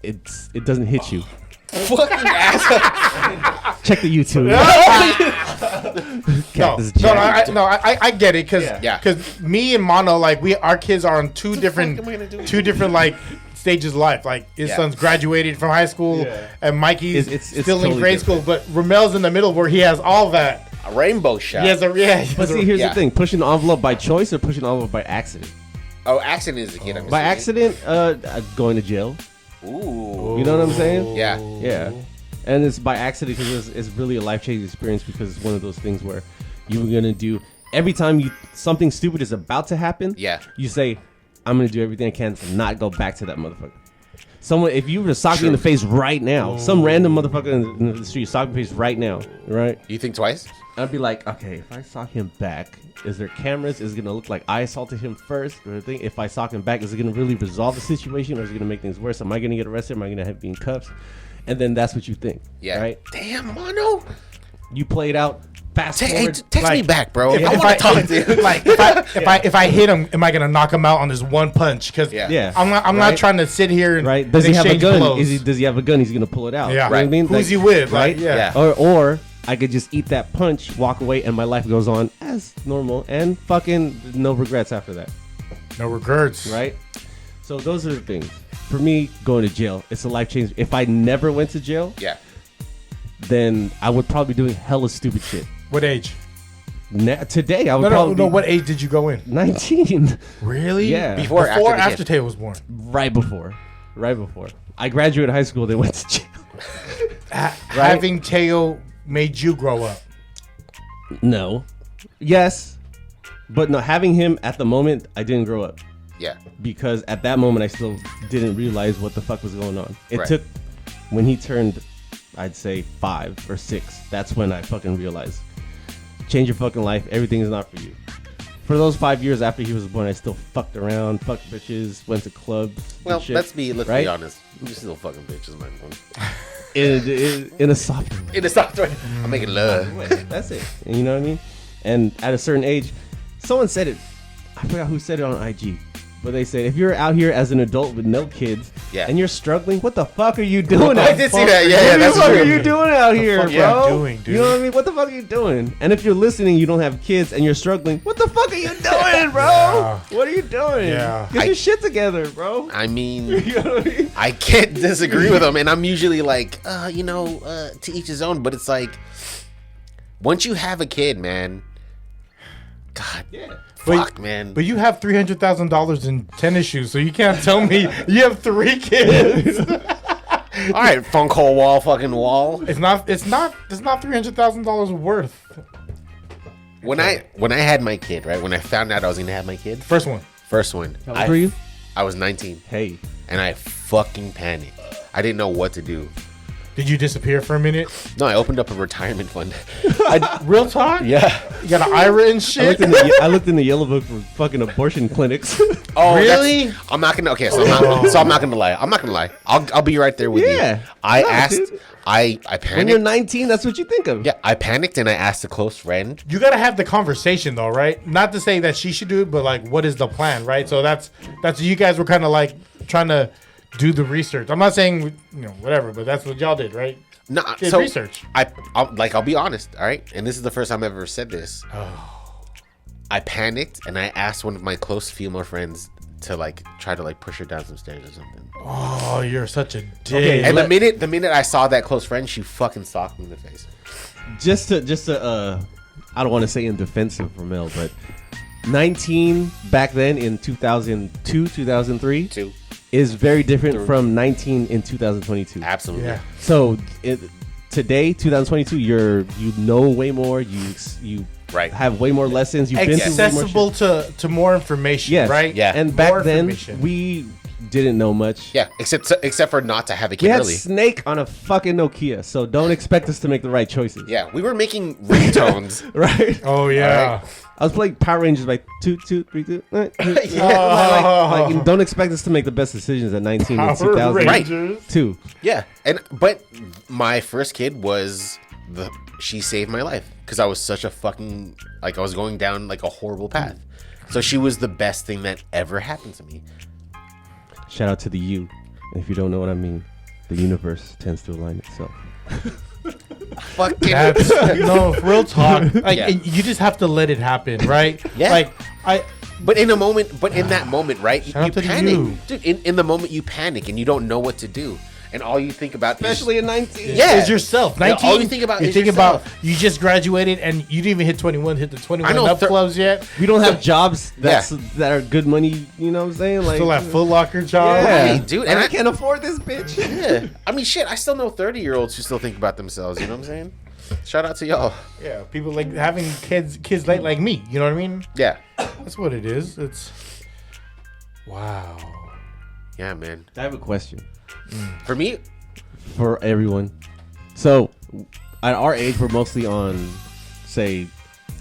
it doesn't hit you. Fucking asshole. Check the YouTube. I get it because Yeah. me and Mono, like, our kids are on two different like stages of life. Like, his Yeah. son's graduated from high school, and Mikey's It's still in totally grade school. But Romel's in the middle where he has all that. A rainbow shot. He has a But see, here's Yeah. the thing: pushing the envelope by choice or pushing the envelope by accident. Oh, accident is a kid. I'm By assuming. accident, going to jail. Ooh. You know what I'm saying? Yeah. Yeah. And it's by accident because it's really a life-changing experience because it's one of those things where you're gonna do every time something stupid is about to happen. Yeah. You say, "I'm gonna do everything I can to not go back to that motherfucker." Someone, if you were to sock me in the face right now, some random motherfucker in the street sock me in the face right now, right? You think twice? I'd be like, okay, if I sock him back, is there cameras? Is it gonna look like I assaulted him first? Or thing? If I sock him back, is it gonna really resolve the situation, or is it gonna make things worse? Am I gonna get arrested? Am I gonna have to be in cuffs? And then that's what you think, Yeah. right? Damn, Mono. You play it out. Fast forward. Text me like, back, bro. If I want to talk to you. Like, if I hit him, am I gonna knock him out on this one punch? Because Yeah. I'm not Right. trying to sit here and Right? Does he have a exchange gun? blows. Does he have a gun? He's gonna pull it out. Yeah. You know what I mean? Who's Like, he with? right? Like, yeah. Yeah. Or I could just eat that punch, walk away, and my life goes on as normal, and fucking no regrets after that. No regrets. Right? So those are the things. For me, going to jail, it's a life change. If I never went to jail, Yeah. then I would probably be doing hella stupid shit. What age? Today, I would No. probably be What age did you go in? 19. Really? Yeah. Before or Before, after the after kid? Taylor was born. Right before. I graduated high school, then went to jail. Having Teo made you grow up. No. Yes. But no, having him at the moment, I didn't grow up. Yeah. Because at that moment, I still didn't realize what the fuck was going on. It Right. took, when he turned, I'd say 5 or 6, that's when I fucking realized. Change your fucking life. Everything is not for you. For those 5 years after he was born, I still fucked around, fucked bitches, went to clubs. and Well, shit, let's be right? honest. You still fucking bitches, man. In a soft way. In the software, I'm making love. That's it. You know what I mean? And at a certain age, someone said it. I forgot who said it on IG. But they said, if you're out here as an adult with no kids, Yeah. and you're struggling, what the fuck are you doing? I did see that. Yeah, what that's the fuck true. are you doing out here, fuck bro? are you doing, dude? You know what I mean? What the fuck are you doing? And if you're listening, you don't have kids, and you're struggling, what the fuck are you doing, bro? Yeah. What are you doing? Yeah. Get your shit together, bro. I mean, You know what I mean? I can't disagree with him, and I'm usually like, to each his own. But it's like, once you have a kid, man, God, fuck, man. But you have $300,000 in tennis shoes, so you can't tell me you have 3 kids. All right, funk hole wall, fucking wall. It's not $300,000 worth. When I had my kid, right? When I found out I was gonna have my kid, First one. first one, How old were you? I was 19, Hey. and I fucking panicked. I didn't know what to do. Did you disappear for a minute? No, I opened up a retirement fund. Real talk? Yeah. You got an IRA and shit? I looked in the yellow book for fucking abortion clinics. Oh, Really? I'm not gonna. Okay, so I'm not gonna lie. I'm not gonna lie. I'll be right there with Yeah. you. I No, asked. dude. I When you're panicked. 19, that's what you think of. Yeah, I panicked and I asked a close friend. You gotta have the conversation though, right? Not to say that she should do it, but like, what is the plan, right? So that's you guys were kind of like trying to do the research. I'm not saying whatever, but that's what y'all did, right? No, Did so research. I'll be honest, all right? And this is the first time I've ever said this. I panicked and I asked one of my close female friends to like try to like push her down some stairs or something. Oh, you're such a dick. Okay, And the minute I saw that close friend, she fucking socked me in the face. Just to I don't want to say in defense of Rommel, but 19 back then in 2002, 2003 Too. is very different from 19 in 2022. Absolutely. Yeah. So today, 2022, you know way more. You Right. have way more lessons. You've been through way more Accessible shit. to more information, Yes. right? Yeah. And More back then, information. we didn't know much. Yeah, except for not to have a We kid had early. Snake on a fucking Nokia, so don't expect us to make the right choices. Yeah, we were making ringtones. Right? Oh yeah. Alright. I was playing Power Rangers by 2, 2, 3, 2. Oh. Don't expect us to make the best decisions at 19 in Power 2002. Rangers. Yeah, but my first kid was she saved my life because I was such a fucking I was going down like a horrible path. So she was the best thing that ever happened to me. Shout out to the U. And if you don't know what I mean, the universe tends to align itself. Fucking That's no real talk. Like Yeah. you just have to let it happen, right? Yeah. Like But in that moment, right? Shout out You to the panic, you. dude. In the moment, you panic and you don't know what to do, and all you think about Especially in 19. Yeah. is yourself. Yeah, 19. all you think about you is think yourself. about you just graduated and you didn't even hit 21. Hit the 21 I know, up clubs yet. We don't have jobs that are good money, you know what I'm saying? Like, Still have Foot Locker job. yeah. Right, dude, And and I I- can't afford this bitch. Yeah, I mean, shit. I still know 30-year-olds who still think about themselves. You know what I'm saying? Shout out to y'all. Yeah, people like having kids late like me. You know what I mean? Yeah, That's what it is. It's wow. yeah, man. I have a question For me, for everyone. So, at our age, we're mostly on, say,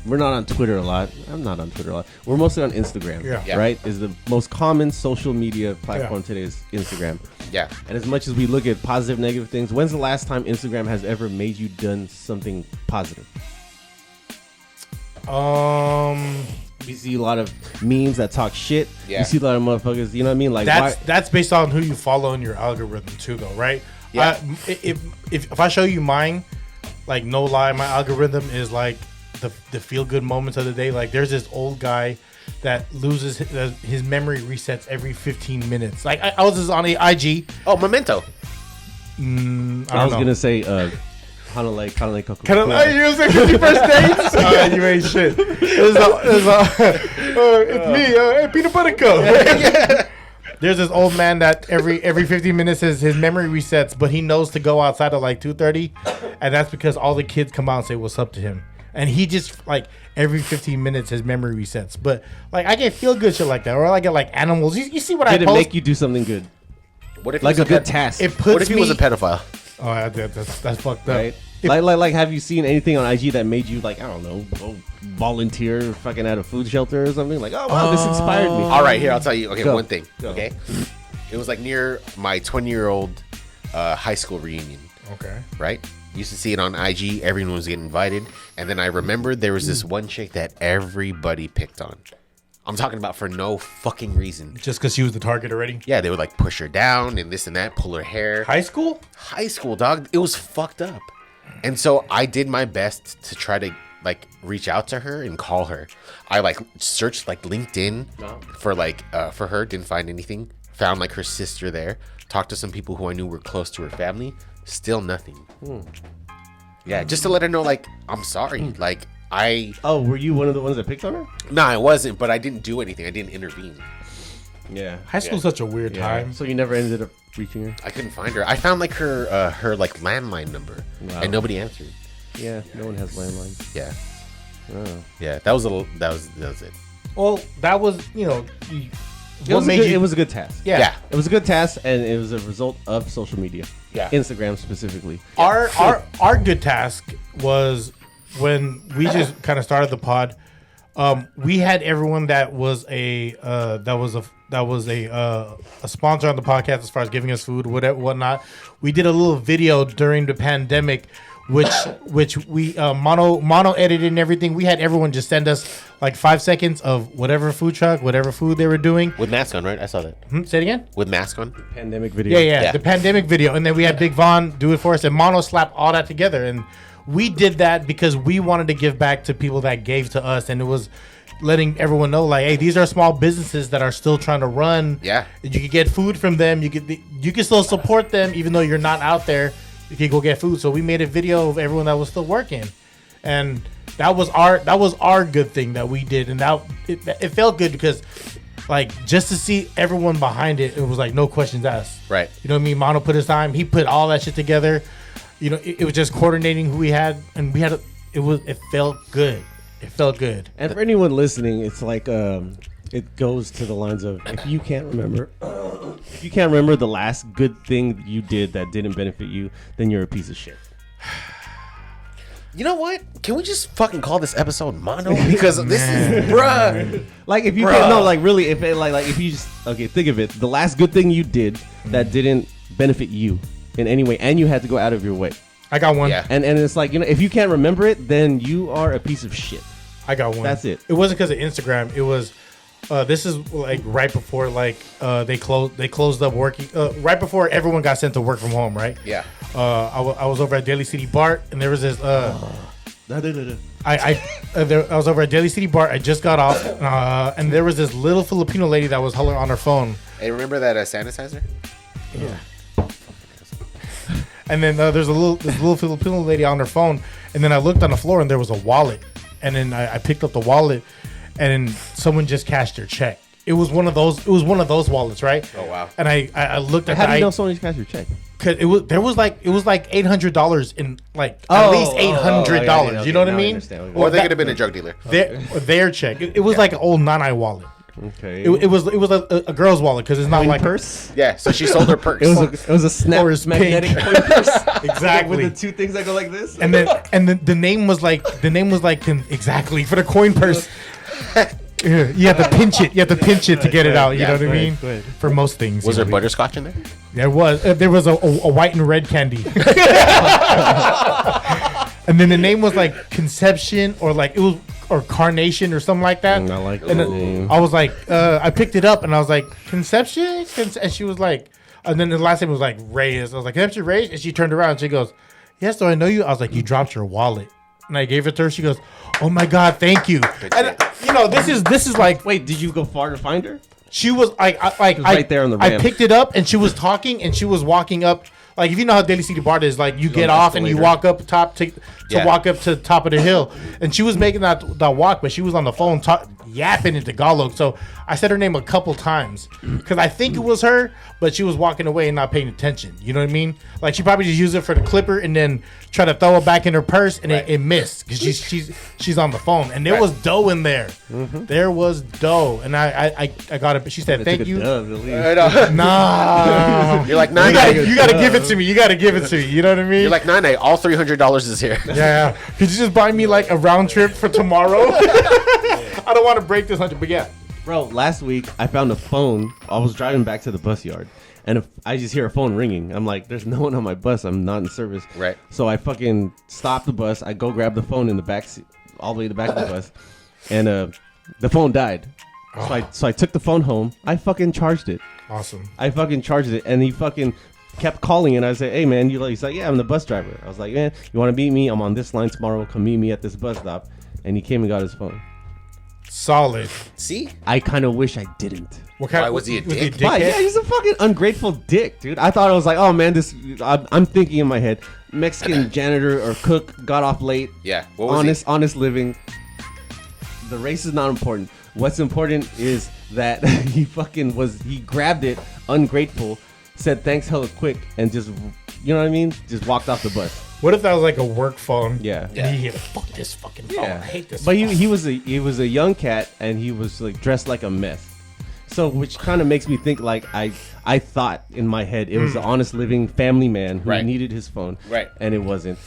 we're not on Twitter a lot. I'm not on Twitter a lot. We're mostly on Instagram, Yeah. right? Is the most common social media platform today is Instagram. yeah. And as much as we look at positive, negative things, when's the last time Instagram has ever made you done something positive? You see a lot of memes that talk shit. Yeah. You see a lot of motherfuckers, you know what I mean? Like, That's based on who you follow in your algorithm too, though, right? Yeah. If I show you mine, like no lie, my algorithm is like the feel good moments of the day. Like there's this old guy that loses his memory resets every 15 minutes. Like I was just on the IG. Oh, Memento. I was going to say, Hanalei Coco. Kind of, you know what I'm saying? 51st dates? You ain't shit. It's me, hey, Peanut Butter Cup. There's this old man that every 15 minutes his memory resets, but he knows to go outside at like 2:30, and that's because all the kids come out and say what's up to him. And he just like every 15 minutes his memory resets. But like I get feel good shit like that, or I get like animals. You see what I Did it post? make you do something good? What if Like he was a good task? It What puts if he me. was a pedophile? Oh, that's fucked up. Right? Like, have you seen anything on IG that made you like, I don't know, go volunteer fucking at a food shelter or something? Like, oh wow, this inspired me. All right, here I'll tell you. Okay, Go. one thing. Go. Okay, it was like near my 20-year-old high school reunion. Okay. Right? Used to see it on IG. Everyone was getting invited, and then I remembered there was this one chick that everybody picked on. I'm talking about for no fucking reason. Just because she was the target already. Yeah, they would like push her down and this and that, pull her hair. High school? High school, dog. It was fucked up. And so I did my best to try to like reach out to her and call her. I like searched like LinkedIn for her, didn't find anything. Found like her sister there. Talked to some people who I knew were close to her family. Still nothing. Yeah, just to let her know like I'm sorry. Like Oh, were you one of the ones that picked on her? No, I wasn't, but I didn't do anything. I didn't intervene. Yeah. High school's such a weird time. So you never ended up reaching her? I couldn't find her. I found like her like landline number, Wow. and nobody answered. Yeah, no one has landlines. Yeah, Oh. yeah. That was it. Well, that was, It was a good task. Yeah. Yeah. It was a good task, and it was a result of social media. Yeah. Instagram specifically. Our good task was when we just kind of started the pod. We had everyone that was a sponsor on the podcast as far as giving us food, whatever, whatnot. We did a little video during the pandemic which we mono edited and everything. We had everyone just send us like 5 seconds of whatever food truck, whatever food they were doing. With mask on, right? I saw that. Say it again. With mask on. Pandemic video. Yeah, the pandemic video, and then we had Big Von do it for us, and mono slap all that together, and we did that because we wanted to give back to people that gave to us, and it was letting everyone know, like, hey, these are small businesses that are still trying to run. Yeah. You can get food from them. You can still support them even though you're not out there. You can go get food. So we made a video of everyone that was still working, and that was our good thing that we did, and it felt good because, like, just to see everyone behind it, it was like no questions asked. Right. You know what I mean? Mono put his time. He put all that shit together. You know, it was just coordinating who we had, and it felt good. It felt good. And for anyone listening, it's like it goes to the lines of if you can't remember the last good thing you did that didn't benefit you, then you're a piece of shit. You know what? Can we just fucking call this episode mono? Because this is, bruh. Like if you can't, no, like really, if it, like if you just think of it, the last good thing you did that didn't benefit you in any way, and you had to go out of your way. I got one. Yeah. And it's like, you know, if you can't remember it, then you are a piece of shit. I got one. That's it. It wasn't because of Instagram. It was this is like right before they closed up working right before everyone got sent to work from home, right? Yeah. I was over at Daly City Bart, and there was this I was over at Daly City Bart. I just got off, and there was this little Filipino lady that was holding on her phone. Hey, remember that sanitizer? Yeah. And then there's this little Filipino lady on her phone, and then I looked on the floor and there was a wallet, and then I picked up the wallet, and then someone just cashed their check. It was one of those. It was one of those wallets, right? Oh wow! And I looked at. How do you know someone just cashed your check? Cause it was like $800 in at least $800. You know what I mean? Or they could have been a drug dealer. Their check. It was like an old Nanai wallet. Okay. It was a girl's wallet because it's not like purse. Yeah, so she sold her purse. It was a snap magnetic coin purse. Exactly. With the two things that go like this. And then the name was like exactly for the coin purse. You have to pinch it. You have to pinch it to get it out. You know what I mean? For most things. Was there butterscotch in there? There was. There was a white and red candy. And then the name was like Conception or Carnation or something like that. I like and that name. I was like, I picked it up and I was like, Conception? And she was like, and then the last name was like Reyes. I was like, Conception Reyes? And she turned around and she goes, yes, so I know you. I was like, you dropped your wallet. And I gave it to her. She goes, oh my God, thank you. And you know, this is like, wait, did you go far to find her? she was right there on the ramp. I picked it up and she was talking and she was walking up. Like, if you know how Daly City Bar is, like, you get off and you walk up top to walk up to the top of the hill. And she was making that walk, but she was on the phone yapping in Tagalog. So I said her name a couple times because I think it was her, but she was walking away and not paying attention. You know what I mean? Like, she probably just used it for the clipper and then try to throw it back in her purse, and it missed because she's on the phone. And there was dough in there. Mm-hmm. There was dough, and I got it. She said, "Thank you." Nah, you're like, nah, you gotta give it to me. You gotta give it to me. You know what I mean? You're like, nah, all $300 is here. Yeah. Could you just buy me like a round trip for tomorrow? I don't want to break this 100, but yeah. Bro, last week I found a phone. I was driving back to the bus yard, and I just hear a phone ringing. I'm like, there's no one on my bus. I'm not in service. Right. So I fucking stop the bus. I go grab the phone in the back seat, all the way to the back of the bus, and the phone died. So I took the phone home. I fucking charged it. Awesome. I fucking charged it, and he fucking kept calling, and I said, hey, man, he's like, yeah, I'm the bus driver. I was like, man, you want to meet me? I'm on this line tomorrow. Come meet me at this bus stop. And he came and got his phone. Solid. See? I kind of wish I didn't. Why was he a dick? Why? Yeah, he's a fucking ungrateful dick, dude. I thought I was like, oh man, I'm thinking in my head, Mexican janitor or cook got off late. Yeah. What was honest living. The race is not important. What's important is that he grabbed it, ungrateful, said thanks hella quick, and just, you know what I mean? Just walked off the bus. What if that was like a work phone? Yeah. And he hit, fuck this fucking phone. I hate this But phone. he was a young cat, and he was like dressed like a mess. So, which kind of makes me think like I thought in my head it was an honest living family man who needed his phone. Right. And it wasn't.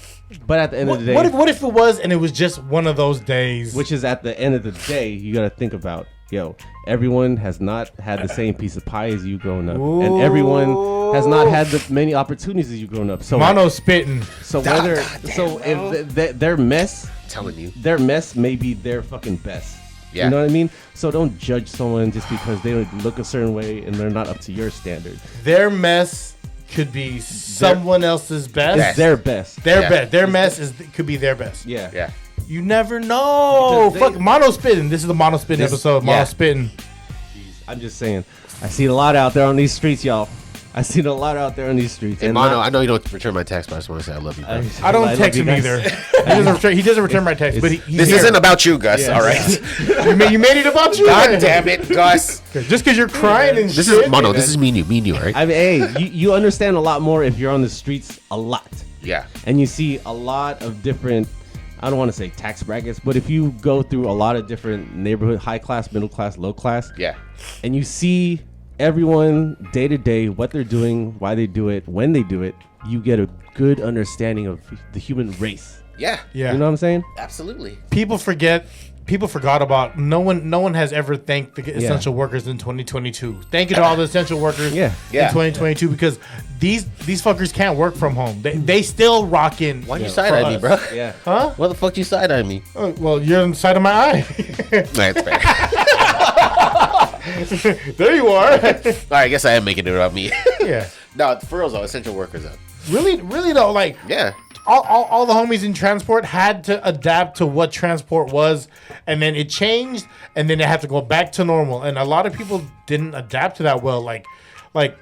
But at the end of the day, what if it was and it was just one of those days? Which is at the end of the day, you got to think about yo, everyone has not had the same piece of pie as you growing up, and everyone has not had the many opportunities as you growing up. So Mono spitting. So whether if their mess, telling you, their mess may be their fucking best. Yeah. You know what I mean? So don't judge someone just because they don't look a certain way and they're not up to your standard. Their mess could be someone else's best. It's their best. Their best. Their mess could be their best. Yeah. yeah. You never know. Because Fuck mono spitting. This is the mono spitting episode. Mono spitting. I'm just saying. I see a lot out there on these streets, y'all. I seen a lot out there on these streets. Hey, Mono, I know you don't return my text, but I just want to say I love you, bro. I don't text him either. He doesn't return my text, but he's This here. isn't about you, Gus, all right? You made it about you. God damn it, Gus. Just because you're crying and This shit. is Mono. This is me and you, right? I mean, hey, you understand a lot more if you're on the streets a lot. Yeah. And you see a lot of different, I don't want to say tax brackets, but if you go through a lot of different neighborhood, high class, middle class, low class, Yeah. and you see everyone day to day, what they're doing, why they do it, when they do it, you get a good understanding of the human race. Yeah. Yeah. You know what I'm saying? Absolutely. People forgot about no one has ever thanked the essential workers in 2022. Thank you to all the essential workers in 2022 because these fuckers can't work from home. They still rock in. Why'd you side-eye me, bro? Yeah. Huh? What the fuck you side-eye me? Well, you're on the side of my eye. That's fair. There you are. All right, I guess I am making it about me. Yeah. No, for real though, essential workers though. Really though, like Yeah. all the homies in transport had to adapt to what transport was, and then it changed, and then they have to go back to normal. And a lot of people didn't adapt to that well. Like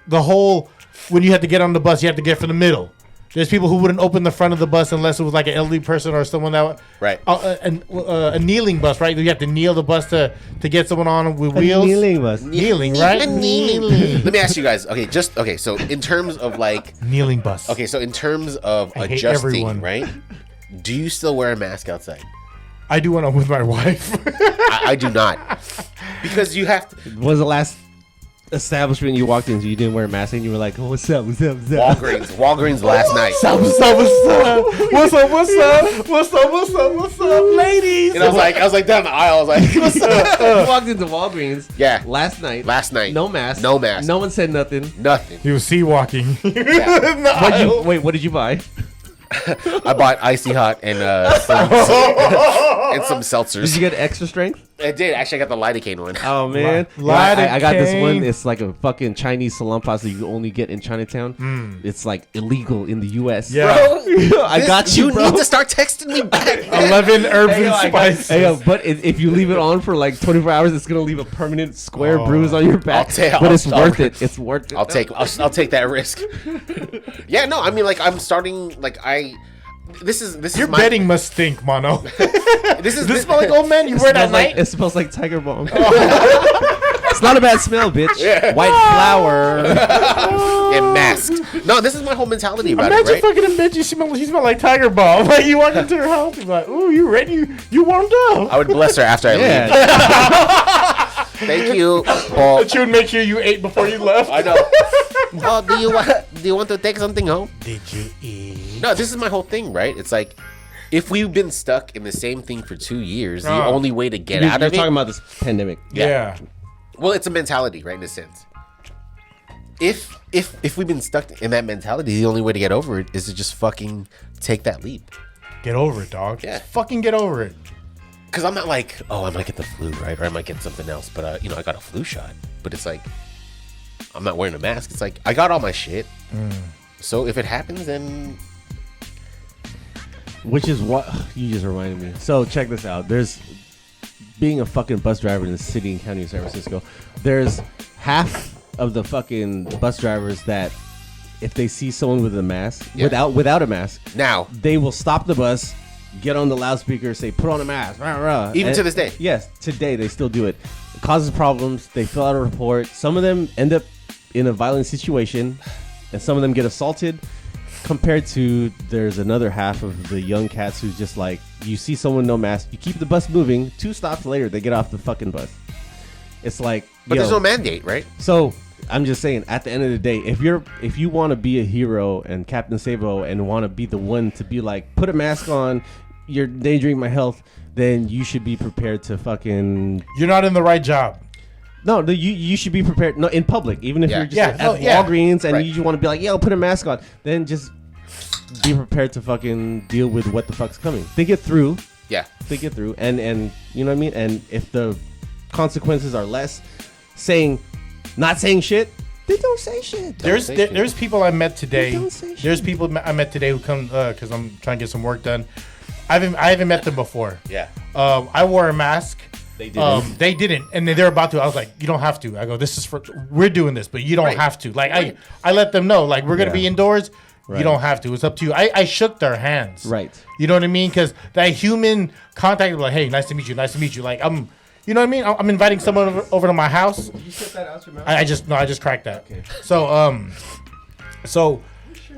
the whole when you had to get on the bus, you have to get from the middle. There's people who wouldn't open the front of the bus unless it was like an elderly person or someone that Right. A kneeling bus, right? You have to kneel the bus to get someone on with wheels. Kneeling bus. Kneeling, right? Kneeling. Let me ask you guys. Okay, so in terms of like Kneeling bus. okay, so in terms of I hate adjusting, everyone. right? Do you still wear a mask outside? I do when I'm with my wife. I do not. Because you have to What was the last establishment you walked into? You didn't wear a mask and you were like, oh, what's up? Walgreens last night. What's up, ladies? And I was like down the aisle, I was like, what's up? You walked into Walgreens. Yeah. Last night. No mask. No mask. No one said nothing. Nothing. He was sea walking. Yeah. What did you buy? I bought icy hot and some seltzers. Did you get extra strength? I did. Actually, I got the lidocaine one. Oh man, I got this one. It's like a fucking Chinese salon pasta you only get in Chinatown. It's like illegal in the U.S. Yeah. Bro, I got you, bro. You need to start texting me back. 11 herbs and spices. Hey, but if you leave it on for like 24 hours, it's gonna leave a permanent square bruise on your back. But it's worth it. It's worth it. I'll take that risk. Yeah, no, I mean, like, I'm starting, like, this is Your my, bedding must stink, Mono. Does this smell like old man? You wear it at night? It smells like Tiger Balm. It's not a bad smell, bitch. Yeah. White flour. and masked. No, this is my whole mentality about Imagine it, right? fucking a bitch. You smell like Tiger Balm. Like you walk into her house, you're like, ooh, you ready? You warmed up. I would bless her after I leave. Thank you. But you would make sure you ate before you left. I know. Oh, do you want to take something home? Did you eat? No, this is my whole thing, right? It's like, if we've been stuck in the same thing for 2 years, the only way to get out You're of it. talking about this pandemic. Yeah. Well, it's a mentality, right? In a sense. If we've been stuck in that mentality, the only way to get over it is to just fucking take that leap. Get over it, dog. Yeah. Just fucking get over it. Because I'm not like, oh, I might get the flu, right? Or I might get something else. But, I got a flu shot. But it's like, I'm not wearing a mask. It's like, I got all my shit. So if it happens, then... Which is what you just reminded me. So check this out. There's being a fucking bus driver in the city and county of San Francisco. There's half of the fucking bus drivers that if they see someone with a mask, without a mask, Now, they will stop the bus, get on the loudspeaker, say, put on a mask. Rah, rah. even to this day. Yes, today they still do it. It causes problems. They fill out a report. Some of them end up in a violent situation, and some of them get assaulted. Compared to, there's another half of the young cats who's just like, you see someone no mask, you keep the bus moving. 2 stops later, they get off the fucking bus. It's like, But there's no mandate, right? So I'm just saying, at the end of the day, if you want to be a hero and Captain Sabo and want to be the one to be like, put a mask on, you're endangering my health, then you should be prepared to fucking. You're not in the right job. No, you should be prepared. No, in public, even if you're just at yeah. Walgreens and Right. you just want to be like, yo, put a mask on. Then just be prepared to fucking deal with what the fuck's coming. Think it through. Yeah. Think it through, and you know what I mean. And if the consequences are less, not saying shit, then don't say shit. There's people I met today. Don't say shit. There's people I met today who come because I'm trying to get some work done. I haven't met them before. Yeah. I wore a mask. They didn't. They didn't, and they're about to. I was like, you don't have to. I go, this is we're doing this, but you don't Right. have to. Like Right. I let them know, like we're gonna be indoors. Right. You don't have to. It's up to you. I shook their hands. Right. You know what I mean? Because that human contact, like, hey, nice to meet you. Nice to meet you. Like you know what I mean? I'm inviting someone over to my house. Did you shut that out your mouth? I just cracked that. Okay. So,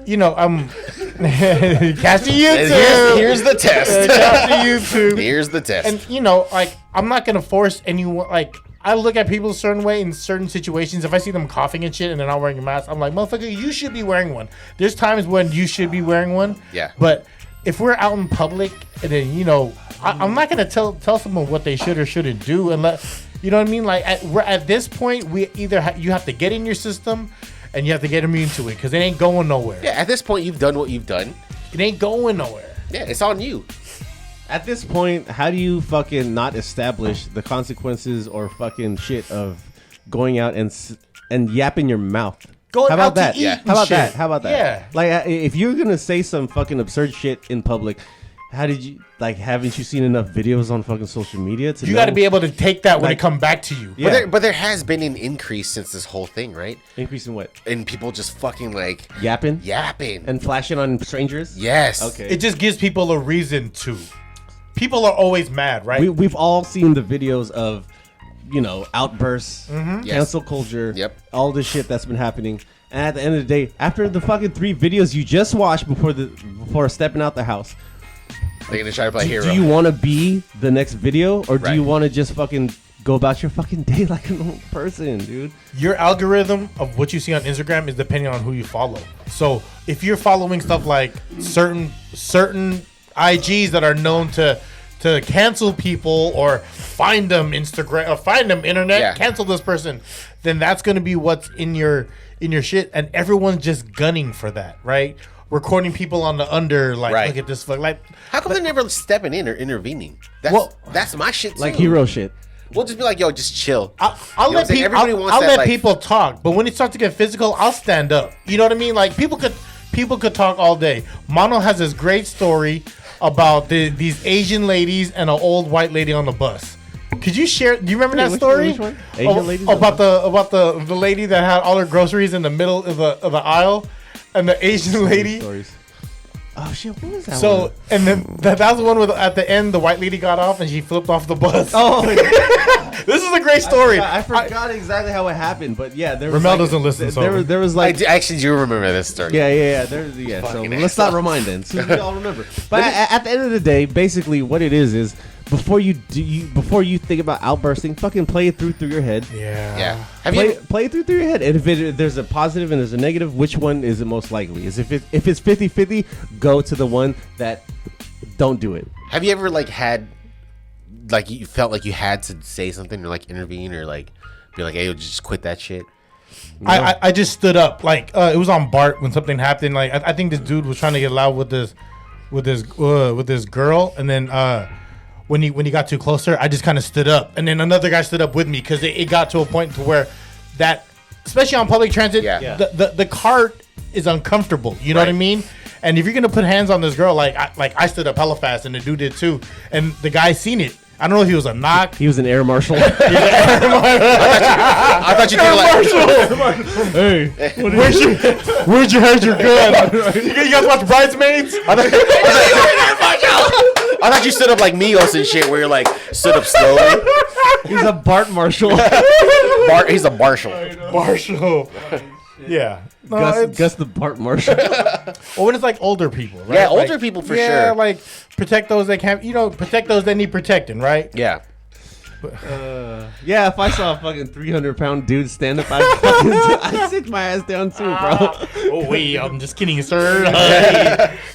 you know, I'm catching YouTube. Here's the test. Catching YouTube. Here's the test. And you know, like I'm not gonna force anyone. Like I look at people a certain way in certain situations. If I see them coughing and shit and they're not wearing a mask, I'm like, motherfucker, you should be wearing one. There's times when you should be wearing one. Yeah. But if we're out in public and then you know, I'm not gonna tell someone what they should or shouldn't do unless you know what I mean. Like we're at this point, we either you have to get in your system and you have to get immune to it because it ain't going nowhere. yeah, at this point, you've done what you've done. It ain't going nowhere. Yeah, it's on you. At this point, how do you fucking not establish the consequences or fucking shit of going out and yapping your mouth? Going How about out to that? eat and How about shit. that? How about that? Yeah. Like, if you're gonna say some fucking absurd shit in public, how did you haven't you seen enough videos on fucking social media to You know? got to be able to take that when Like- it come back to you. Yeah. But there has been an increase since this whole thing, right? Increase in what? And people just fucking like Yapping yapping. and flashing on strangers. yes. Okay. It just gives people a reason to. People are always mad, right? We've all seen the videos of, you know, outbursts, Mm-hmm. Yes. cancel culture, Yep. all this shit that's been happening. And at the end of the day, after the fucking 3 videos you just watched before stepping out the house, They're gonna try to play hero. do you want to be the next video, or do Right. you want to just fucking go about your fucking day like a normal person, dude? Your algorithm of what you see on Instagram is depending on who you follow. So if you're following stuff like certain IGs that are known to cancel people or find them Instagram or find them internet, Yeah. cancel this person, then that's gonna be what's in your shit, and everyone's just gunning for that, right? Recording people on the under, like Right. look at this, like How come they're never stepping in or intervening? That's Well- that's my shit too. Like hero shit. We'll just be like, yo, just chill. I'll You know what I'm let saying? people. Everybody wants I'll that, let like- people talk, but when it starts to get physical, I'll stand up. You know what I mean? Like people could talk all day. Mono has this great story about these Asian ladies and an old white lady on the bus. Could you share? Do you remember that Which story? one? Asian ladies about the lady that had all her groceries in the middle of the aisle, and the Asian lady. Stories. Oh shit! What was that? So one? and then that was the one with at the end the white lady got off and she flipped off the bus. Oh, This is a great story. I forgot exactly how it happened, but yeah, there was Ramel like, doesn't listen, so- There was like I actually do remember this story. Yeah. So Fucking let's asshole. not remind then. So we all remember. But at the end of the day, basically, what it is before you think about outbursting, fucking play it through your head. Yeah. Have Play, you? play it through your head. And if there's a positive and there's a negative, which one is it most likely? Is if it's 50-50, go to the one that don't do it. Have you ever like had, like you felt like you had to say something or like intervene or like be like, hey, yo, just quit that shit? I just stood up. Like it was on Bart when something happened. Like I think this dude was trying to get loud with this girl, and then when he got too closer, I just kind of stood up, and then another guy stood up with me because it got to a point to where that, especially on public transit, Yeah. the cart is uncomfortable. You know what I Right. mean? And if you're gonna put hands on this girl, like I stood up hella fast, and the dude did too, and the guy seen it. I don't know if he was a knock. He was an air marshal. I thought you did like. Hey, Where'd you hide your gun? You guys watch Bridesmaids? I thought you stood up like Migos and shit, where you're like stood up slowly. he's a Bart Marshall. He's a marshal. Marshall. Yeah. No, Gus the Bart Marshall. Well, when it's like older people, right? Yeah, Like, older people for yeah, sure. like protect those that can't, protect those that need protecting, right? Yeah. Yeah, if I saw a fucking 300-pound dude stand up, I'd sit my ass down too, bro. Oh wait, I'm just kidding, sir.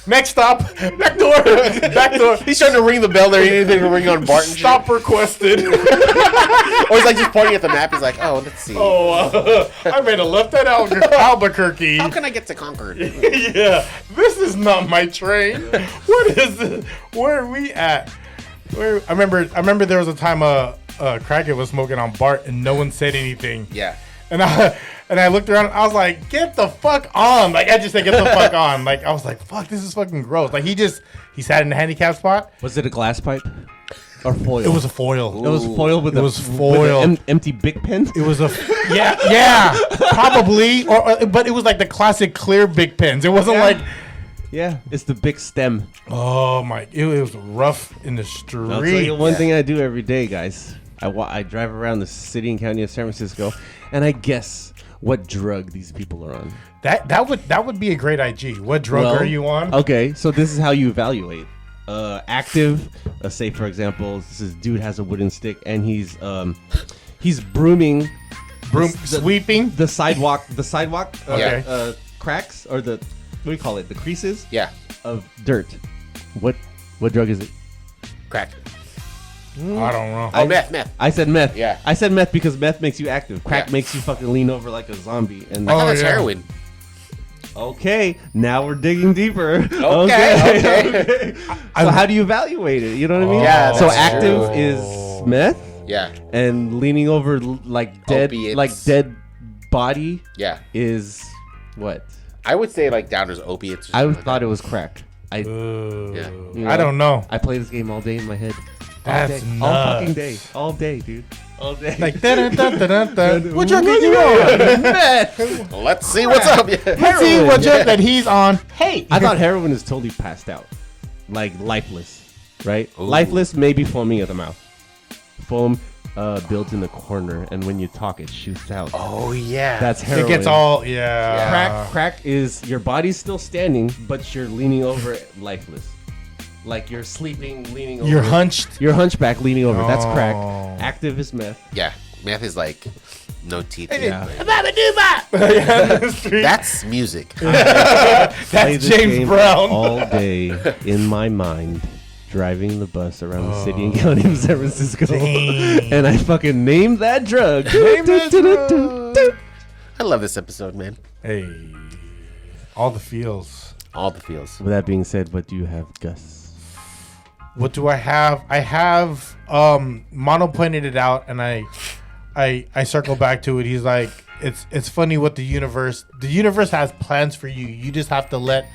Next stop, back door, back door. He's trying to ring the bell there. He didn't even ring on Barton. Stop requested. Or he's like just pointing at the map. He's like, oh, let's see. I made a left at Albuquerque. How can I get to Concord? Yeah, this is not my train. What is this? Where are we at? I remember there was a time Crackhead was smoking on Bart and no one said anything. Yeah. And I looked around and I was like, get the fuck on. Like, I just said, get the fuck on. Like, I was like, fuck, this is fucking gross. Like, he sat in the handicap spot. Was it a glass pipe or foil? It was a foil. It was foil with foil. Empty Bic pen. It was yeah, probably. But it was like the classic clear Bic pens. It wasn't like. Yeah, it's the Bic stem. Oh my! It was rough in the street. I'll tell you one thing I do every day, guys. I drive around the city and county of San Francisco, and I guess what drug these people are on. That would be a great IG. What drug are you on? Okay, so this is how you evaluate. Active. Say for example, this dude has a wooden stick and he's brooming, sweeping the sidewalk. Okay. Cracks or the what do you call it? The creases. Yeah. Of dirt. What drug is it? Crack. I don't know. Meth. I said meth. Yeah. I said meth because meth makes you active. Crack Yeah. makes you fucking lean over like a zombie. And I thought that's heroin. Okay, now we're digging deeper. Okay. So how do you evaluate it? You know what I mean? Yeah, So that's active true. is meth, Yeah. and leaning over like dead, Opiates. body Yeah. is what? I would say like down as opiates. Or I something like thought that. it was crack. Yeah. You know, I don't know. I play this game all day in my head. That's all nuts. fucking day, all day, dude, all day. Like dun-dun-dun-dun-dun. What drug are you on? Meth. Let's see what's up. Yeah. Let's see what drug that he's on. Hey, I thought heroin is totally passed out, like lifeless, right? Ooh. Lifeless, maybe foaming at the mouth. Foam builds in the corner, and when you talk, it shoots out. Oh yeah. That's heroin. it gets all yeah. Crack is your body's still standing, but you're leaning over it lifeless, like you're sleeping, leaning over. You're hunched. You're hunchback, leaning over. That's crack. Oh. Active is meth. Yeah. Meth is like no teeth. Yeah. That's music. Play That's this James game Brown. all day in my mind, driving the bus around the city and county of San Francisco, and I fucking named that drug. I love this episode, man. Hey, all the feels. All the feels. With that being said, what do you have, Gus? What do I have? I have Mono pointed it out, and I circle back to it. He's like, it's funny what the universe has plans for you. You just have to let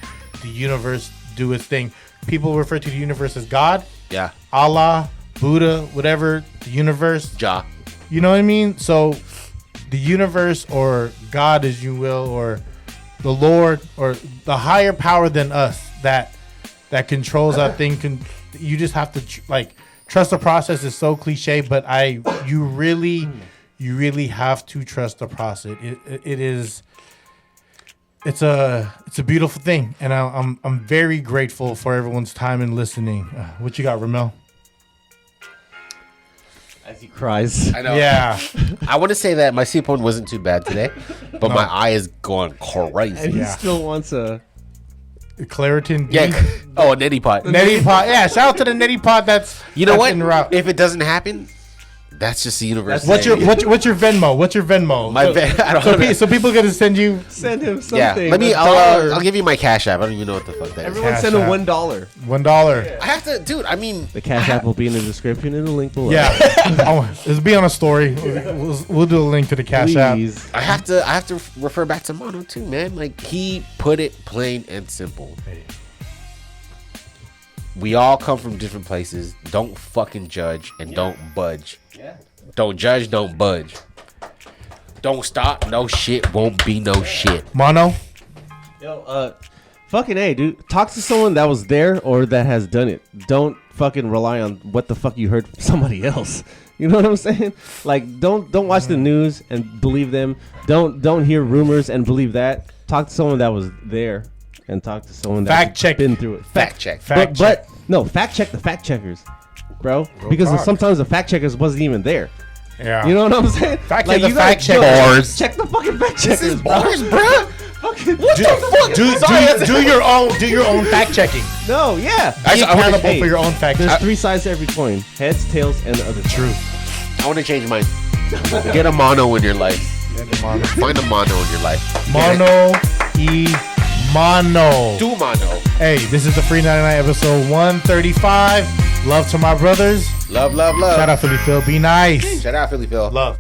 the universe do its thing. People refer to the universe as God, Yeah. Allah, Buddha, whatever, the universe. Ja. You know what I mean? So the universe, or God as you will, or the Lord, or the higher power than us that controls that thing, you just have to trust the process. Is so cliche, but you really have to trust the process. It's a beautiful thing, and I'm very grateful for everyone's time and listening. What you got, Rommel? As he cries. I know. Yeah, I want to say that my sleep one wasn't too bad today, but my eye is going And crazy. he Yeah. still wants a... Claritin. Yeah. Oh, a neti pot. Neti pot. Yeah, shout out to the neti pot. You know that's what? en route. If it doesn't happen, that's just the universe. What's your saying- what's your Venmo? What's your Venmo? my I don't know. So people gonna send you. Send him something. Yeah. Let me. $1. I'll give you my Cash App. I don't even know what the fuck that is. Everyone Cash send him App. $1. $1. I have to, dude. I mean, The Cash App will be in the description and the link below. Yeah, it'll be on a story. We'll do a link to the Cash App. Please. I have to refer back to Mono too, man. Like, he put it plain and simple. We all come from different places. Don't fucking judge and don't budge. Yeah. Don't judge, don't budge. Don't stop. No shit won't be no shit. Mono. Yo, fucking A, dude. Talk to someone that was there or that has done it. Don't fucking rely on what the fuck you heard from somebody else. You know what I'm saying? Like, don't watch the news and believe them. Don't hear rumors and believe that. Talk to someone that was there and talk to someone that's Fact check. been through it. Fact check. Fact check. But no, fact check the fact checkers. bro. Real Because talk. sometimes the fact checkers wasn't even there. Yeah. You know what I'm saying? Fact check the you fact gotta- checkers. Check the fucking fact checkers, This is bro. bars, bro. Fucking Do your own fact checking. No, yeah. Be Actually, I wanna- accountable hey, for your own fact There's check. 3 sides to every coin: heads, tails, and the other truth. I want to change mine. Get a mono in your life. Find a mono in your life. Mono mono. Do mono. Hey, this is the Free 99 episode 135. Love to my brothers. Love, love, love. Shout out Philly Phil. Be nice. Shout out Philly Phil. Love.